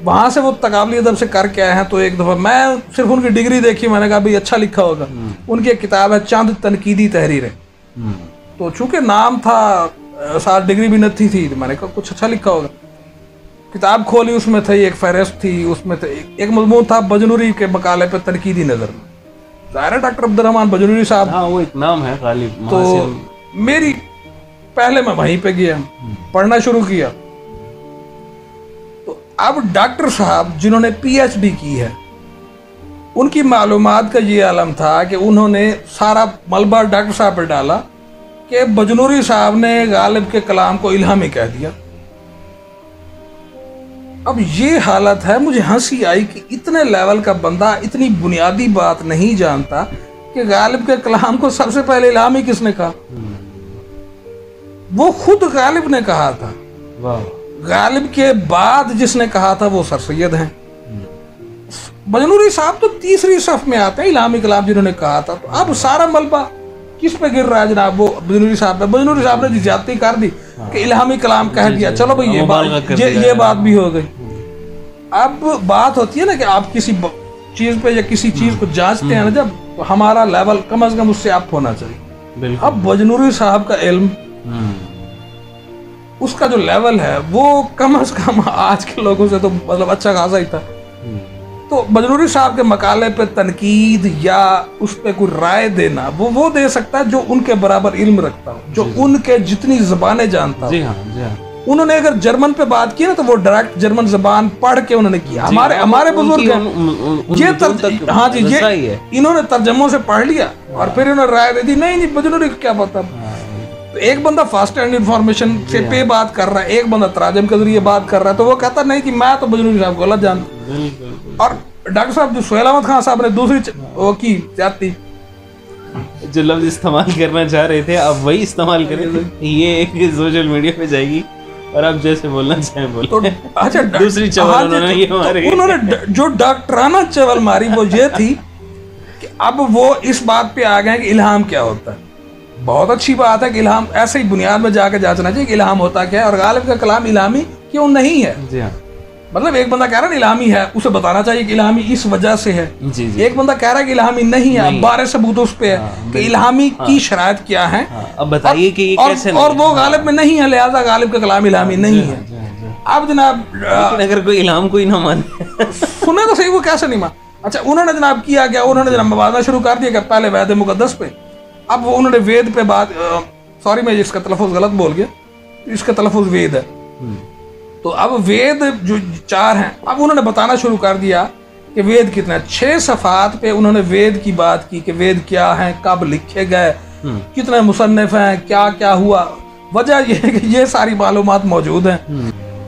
वहाँ से वो तकाबली अदब से करके आए हैं। तो एक दफ़ा मैं सिर्फ उनकी डिग्री देखी, मैंने कहा भाई अच्छा लिखा होगा। उनकी एक किताब है चंद तनकीदी तहरीरें, तो चूंकि नाम था साथ डिग्री भी नहीं थी, तो मैंने कहा कुछ अच्छा लिखा होगा। किताब खोली, उसमें थी एक फहरिस्त थी, उसमें एक मजमून था बजनूरी के मकाले पे तनकीदी नज़र में। ज़ाहिर है डॉक्टर अब्दुर्रहमान बजनूरी साहब, हाँ वो एक नाम है गालिब। तो मेरी पहले मैं वहीं पे गया, पढ़ना शुरू किया। तो अब डॉक्टर साहब जिन्होंने PhD की है, उनकी मालूमात का ये आलम था कि उन्होंने सारा मलबा डॉक्टर साहब पे डाला कि बजनूरी साहब ने गालिब के कलाम को इल्हामी कह दिया। अब ये हालत है, मुझे हंसी आई कि इतने लेवल का बंदा इतनी बुनियादी बात नहीं जानता कि गालिब के कलाम को सबसे पहले इल्हामी किसने कहा। वो खुद गालिब ने कहा था। गालिब के बाद जिसने कहा था वो सर सैयद हैं। बजनूरी साहब तो तीसरी सफ में आते हैं इल्हामी कलाम जिन्होंने कहा था। तो अब सारा मलबा किस पे गिर रहा है जनाब? वो बजनूरी साहब पे। बजनूरी साहब ने ज्यादती कर दी कि इल्हामी कलाम कह दिया, चलो भाई ये बात भी हो गई। अब बात होती है ना कि आप किसी चीज पे या किसी चीज को जांचते हैं ना जब, तो हमारा लेवल कम से कम उससे अप होना चाहिए। अब बजनूरी साहब का इल्म, उसका जो लेवल है वो कम से कम आज के लोगों से तो मतलब अच्छा खासा ही था। तो बजनूरी साहब के मकाले पे तनकीद या उस पे कोई राय देना वो दे सकता है जो उनके बराबर इल्म रखता हो, जो उनके जितनी जबानें जानता हो। उन्होंने अगर जर्मन पे बात की ना तो वो डायरेक्ट जर्मन जबान पढ़ के उन्होंने किया। हमारे बुजुर्ग हाँ जी, ये इन्होंने तर्जमों से पढ़ लिया और फिर इन्होंने राय दे दी। नहीं बजनूरी को क्या पता। तो एक बंदा फास्ट हैंड इन्फॉर्मेशन से पे बात कर रहा है, एक बंदा तराजम के जरिए बात कर रहा है, तो वो कहता नहीं कि मैं तो बजनूरी साहब को गलत जानता। और डॉक्टर साहब जो सुहेल अहमद खान साहब ने दूसरी वो की जाती जो लफ्ज इस्तेमाल करना चाह रहे थे अब वही इस्तेमाल करें, तो ये एक सोशल मीडिया पे जाएगी और आप जैसे बोलना चाहें बोलो। तो अच्छा दूसरी चवल उन्होंने ये मारी। उन्होंने जो डॉक्टराना चवल मारी वो ये थी कि अब वो इस बात पे आ गए कि इल्हाम क्या होता है। बहुत अच्छी बात है कि इल्हाम ऐसे ही बुनियाद में जाकर जांचना चाहिए कि इल्हाम होता क्या है और गालिब का कलाम इल्हामी क्यों नहीं है। जी हाँ। मतलब एक बंदा कह रहा है इल्हामी है, उसे बताना चाहिए कि इल्हामी इस वजह से है। जी जी। एक बंदा कह रहा है कि इल्हामी नहीं है, 12 सबूत उस पे है कि इल्हामी की शरायत क्या है। अब बताइए कि ये कैसे और वो गालिब में नहीं है, लिहाजा गालिब का कलाम इल्हामी नहीं है। अब जनाब अगर कोई इल्हाम कोई ना माने सुने तो सही, वो कैसे नहीं मान। अच्छा उन्होंने जनाब किया क्या, उन्होंने जनाब मवाजना शुरू कर दिया कि पहले वैद मुकद्दस पे, अब वो उन्होंने वेद पे बात, सॉरी मैं इसका तलफ़ुज़ गलत बोल गया, इसका तलफ़ुज़ वेद है। तो अब वेद जो 4 हैं, अब उन्होंने बताना शुरू कर दिया कि वेद कितना है। 6 सफ़ात पे उन्होंने वेद की बात की कि वेद क्या हैं, कब लिखे गए, कितने मुसन्निफ हैं, क्या क्या हुआ। वजह यह है कि ये सारी मालूमात मौजूद हैं।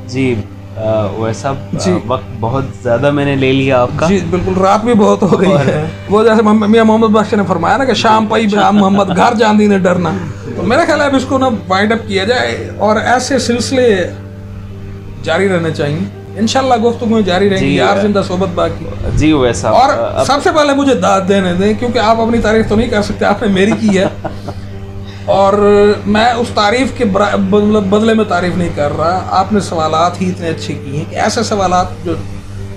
जी वैसा वक्त बहुत ज़्यादा मैंने ले लिया आपका। जी बिल्कुल, रात भी बहुत हो गई है। वो जैसे मियां मोहम्मद बख्श ने फरमाया ना कि शाम पई शाम मोहम्मद घर जानी ने डरना। तो मेरा ख्याल है अब इसको ना वाइंड अप किया जाए और ऐसे सिलसिले जारी रहने चाहिए। इंशाल्लाह गुफ्तगू जारी रहेगी यार, जिंदा सोबत बाकी। जी वैसा। और सबसे पहले मुझे दाद देने दें, क्योंकि आप अपनी तारीफ तो नहीं कर सकते, आपने मेरी की है और मैं उस तारीफ के बदले में तारीफ नहीं कर रहा। आपने सवालात ही इतने अच्छे किए हैं कि ऐसे सवालात जो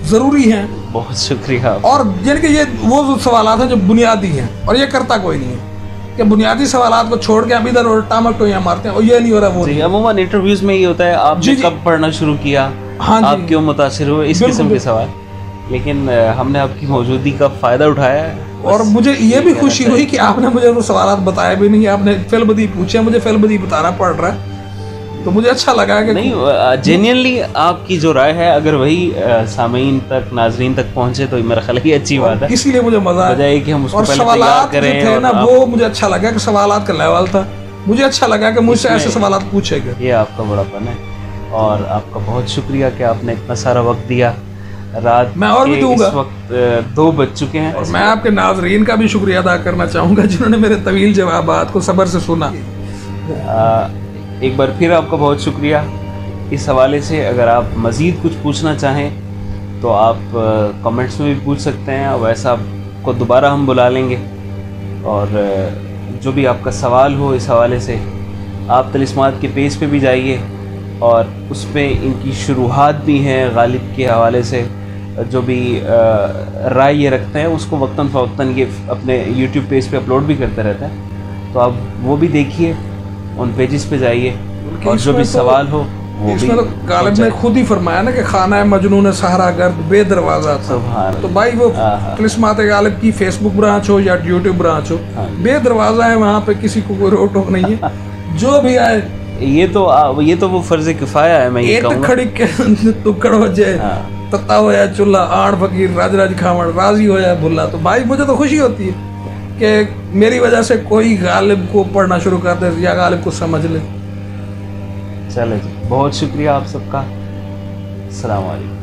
ज़रूरी हैं। बहुत शुक्रिया। और जिनके ये वो सवालात हैं जो बुनियादी हैं और ये करता कोई नहीं है। कि बुनियादी सवालात को छोड़ के हम इधर और टामक टोइयां मारते हैं और ये नहीं हो रहा वो जी। अमूमन इंटरव्यूज में ये होता है, आपने कब पढ़ना शुरू किया, हाँ आप क्यों मुतासिर हुए, इस किस्म के सवाल। लेकिन हमने आपकी मौजूदगी का फ़ायदा उठाया है और मुझे ये भी खुशी हुई कि आपने मुझे वो सवालात बताए भी नहीं, आपने फिलबदी पूछे, मुझे फिलबदी बताना पड़ रहा है, तो मुझे अच्छा लगा कि नहीं, जेन्युइनली आपकी जो राय है अगर वही सामीन तक, नाजरीन तक पहुंचे तो मेरा ख्याल ये अच्छी बात है। इसीलिए मुझे मजा आया कि हम उसको और पहले सवालात तैयार करें थे ना, वो मुझे अच्छा लगा कि सवालात का लेवल था, मुझे अच्छा लगा कि मुझसे ऐसे सवालात पूछे गए। ये आपका बड़ापन है और आपका बहुत शुक्रिया कि आपने इतना सारा वक्त दिया। रात मैं और भी दूंगा, इस वक्त 2 बज चुके हैं और मैं आपके नाजरीन का भी शुक्रिया अदा करना चाहूँगा जिन्होंने मेरे तवील जवाबात को सब्र से सुना। एक बार फिर आपका बहुत शुक्रिया। इस हवाले से अगर आप मज़ीद कुछ पूछना चाहें तो आप कमेंट्स में भी पूछ सकते हैं, और वैसा आपको दोबारा हम बुला लेंगे। और जो भी आपका सवाल हो इस हवाले से, आप तलिस्मात के पेज पे भी जाइए और उस पर इनकी शुरुआत भी हैं गालिब के हवाले से। जो भी राय ये रखते हैं उसको वक्तन फ़वक्तन ये अपने यूट्यूब पेज पे अपलोड भी करते रहते हैं, तो आप वो भी देखिए, उन पेजेस पे जाइए और जो भी सवाल हो वो भी। तो गालिब ने खुद ही फरमाया ना कि खाना है मजनून सहारा गर्द बेदरवाजा था, तो भाई वो तलिस्मात गालिब की फेसबुक ब्रांच हो या यूट्यूब ब्रांच हो, बेदरवाजा है, वहाँ पे किसी को कोई रोक टोक नहीं है, जो भी आए। ये तो वो फर्ज किफाया है, मैं ये कहूँगा। खड़ी के टुकड़ हो जाए, तत्ता हो या चूल्हा, आड़ फकीर राज राज खावड़, राजी हो या भुल्ला, तो भाई मुझे तो खुशी होती है कि मेरी वजह से कोई गालिब को पढ़ना शुरू कर दे या गालिब को समझ ले। चले जी, बहुत शुक्रिया आप सबका। अस्सलाम वालेकुम।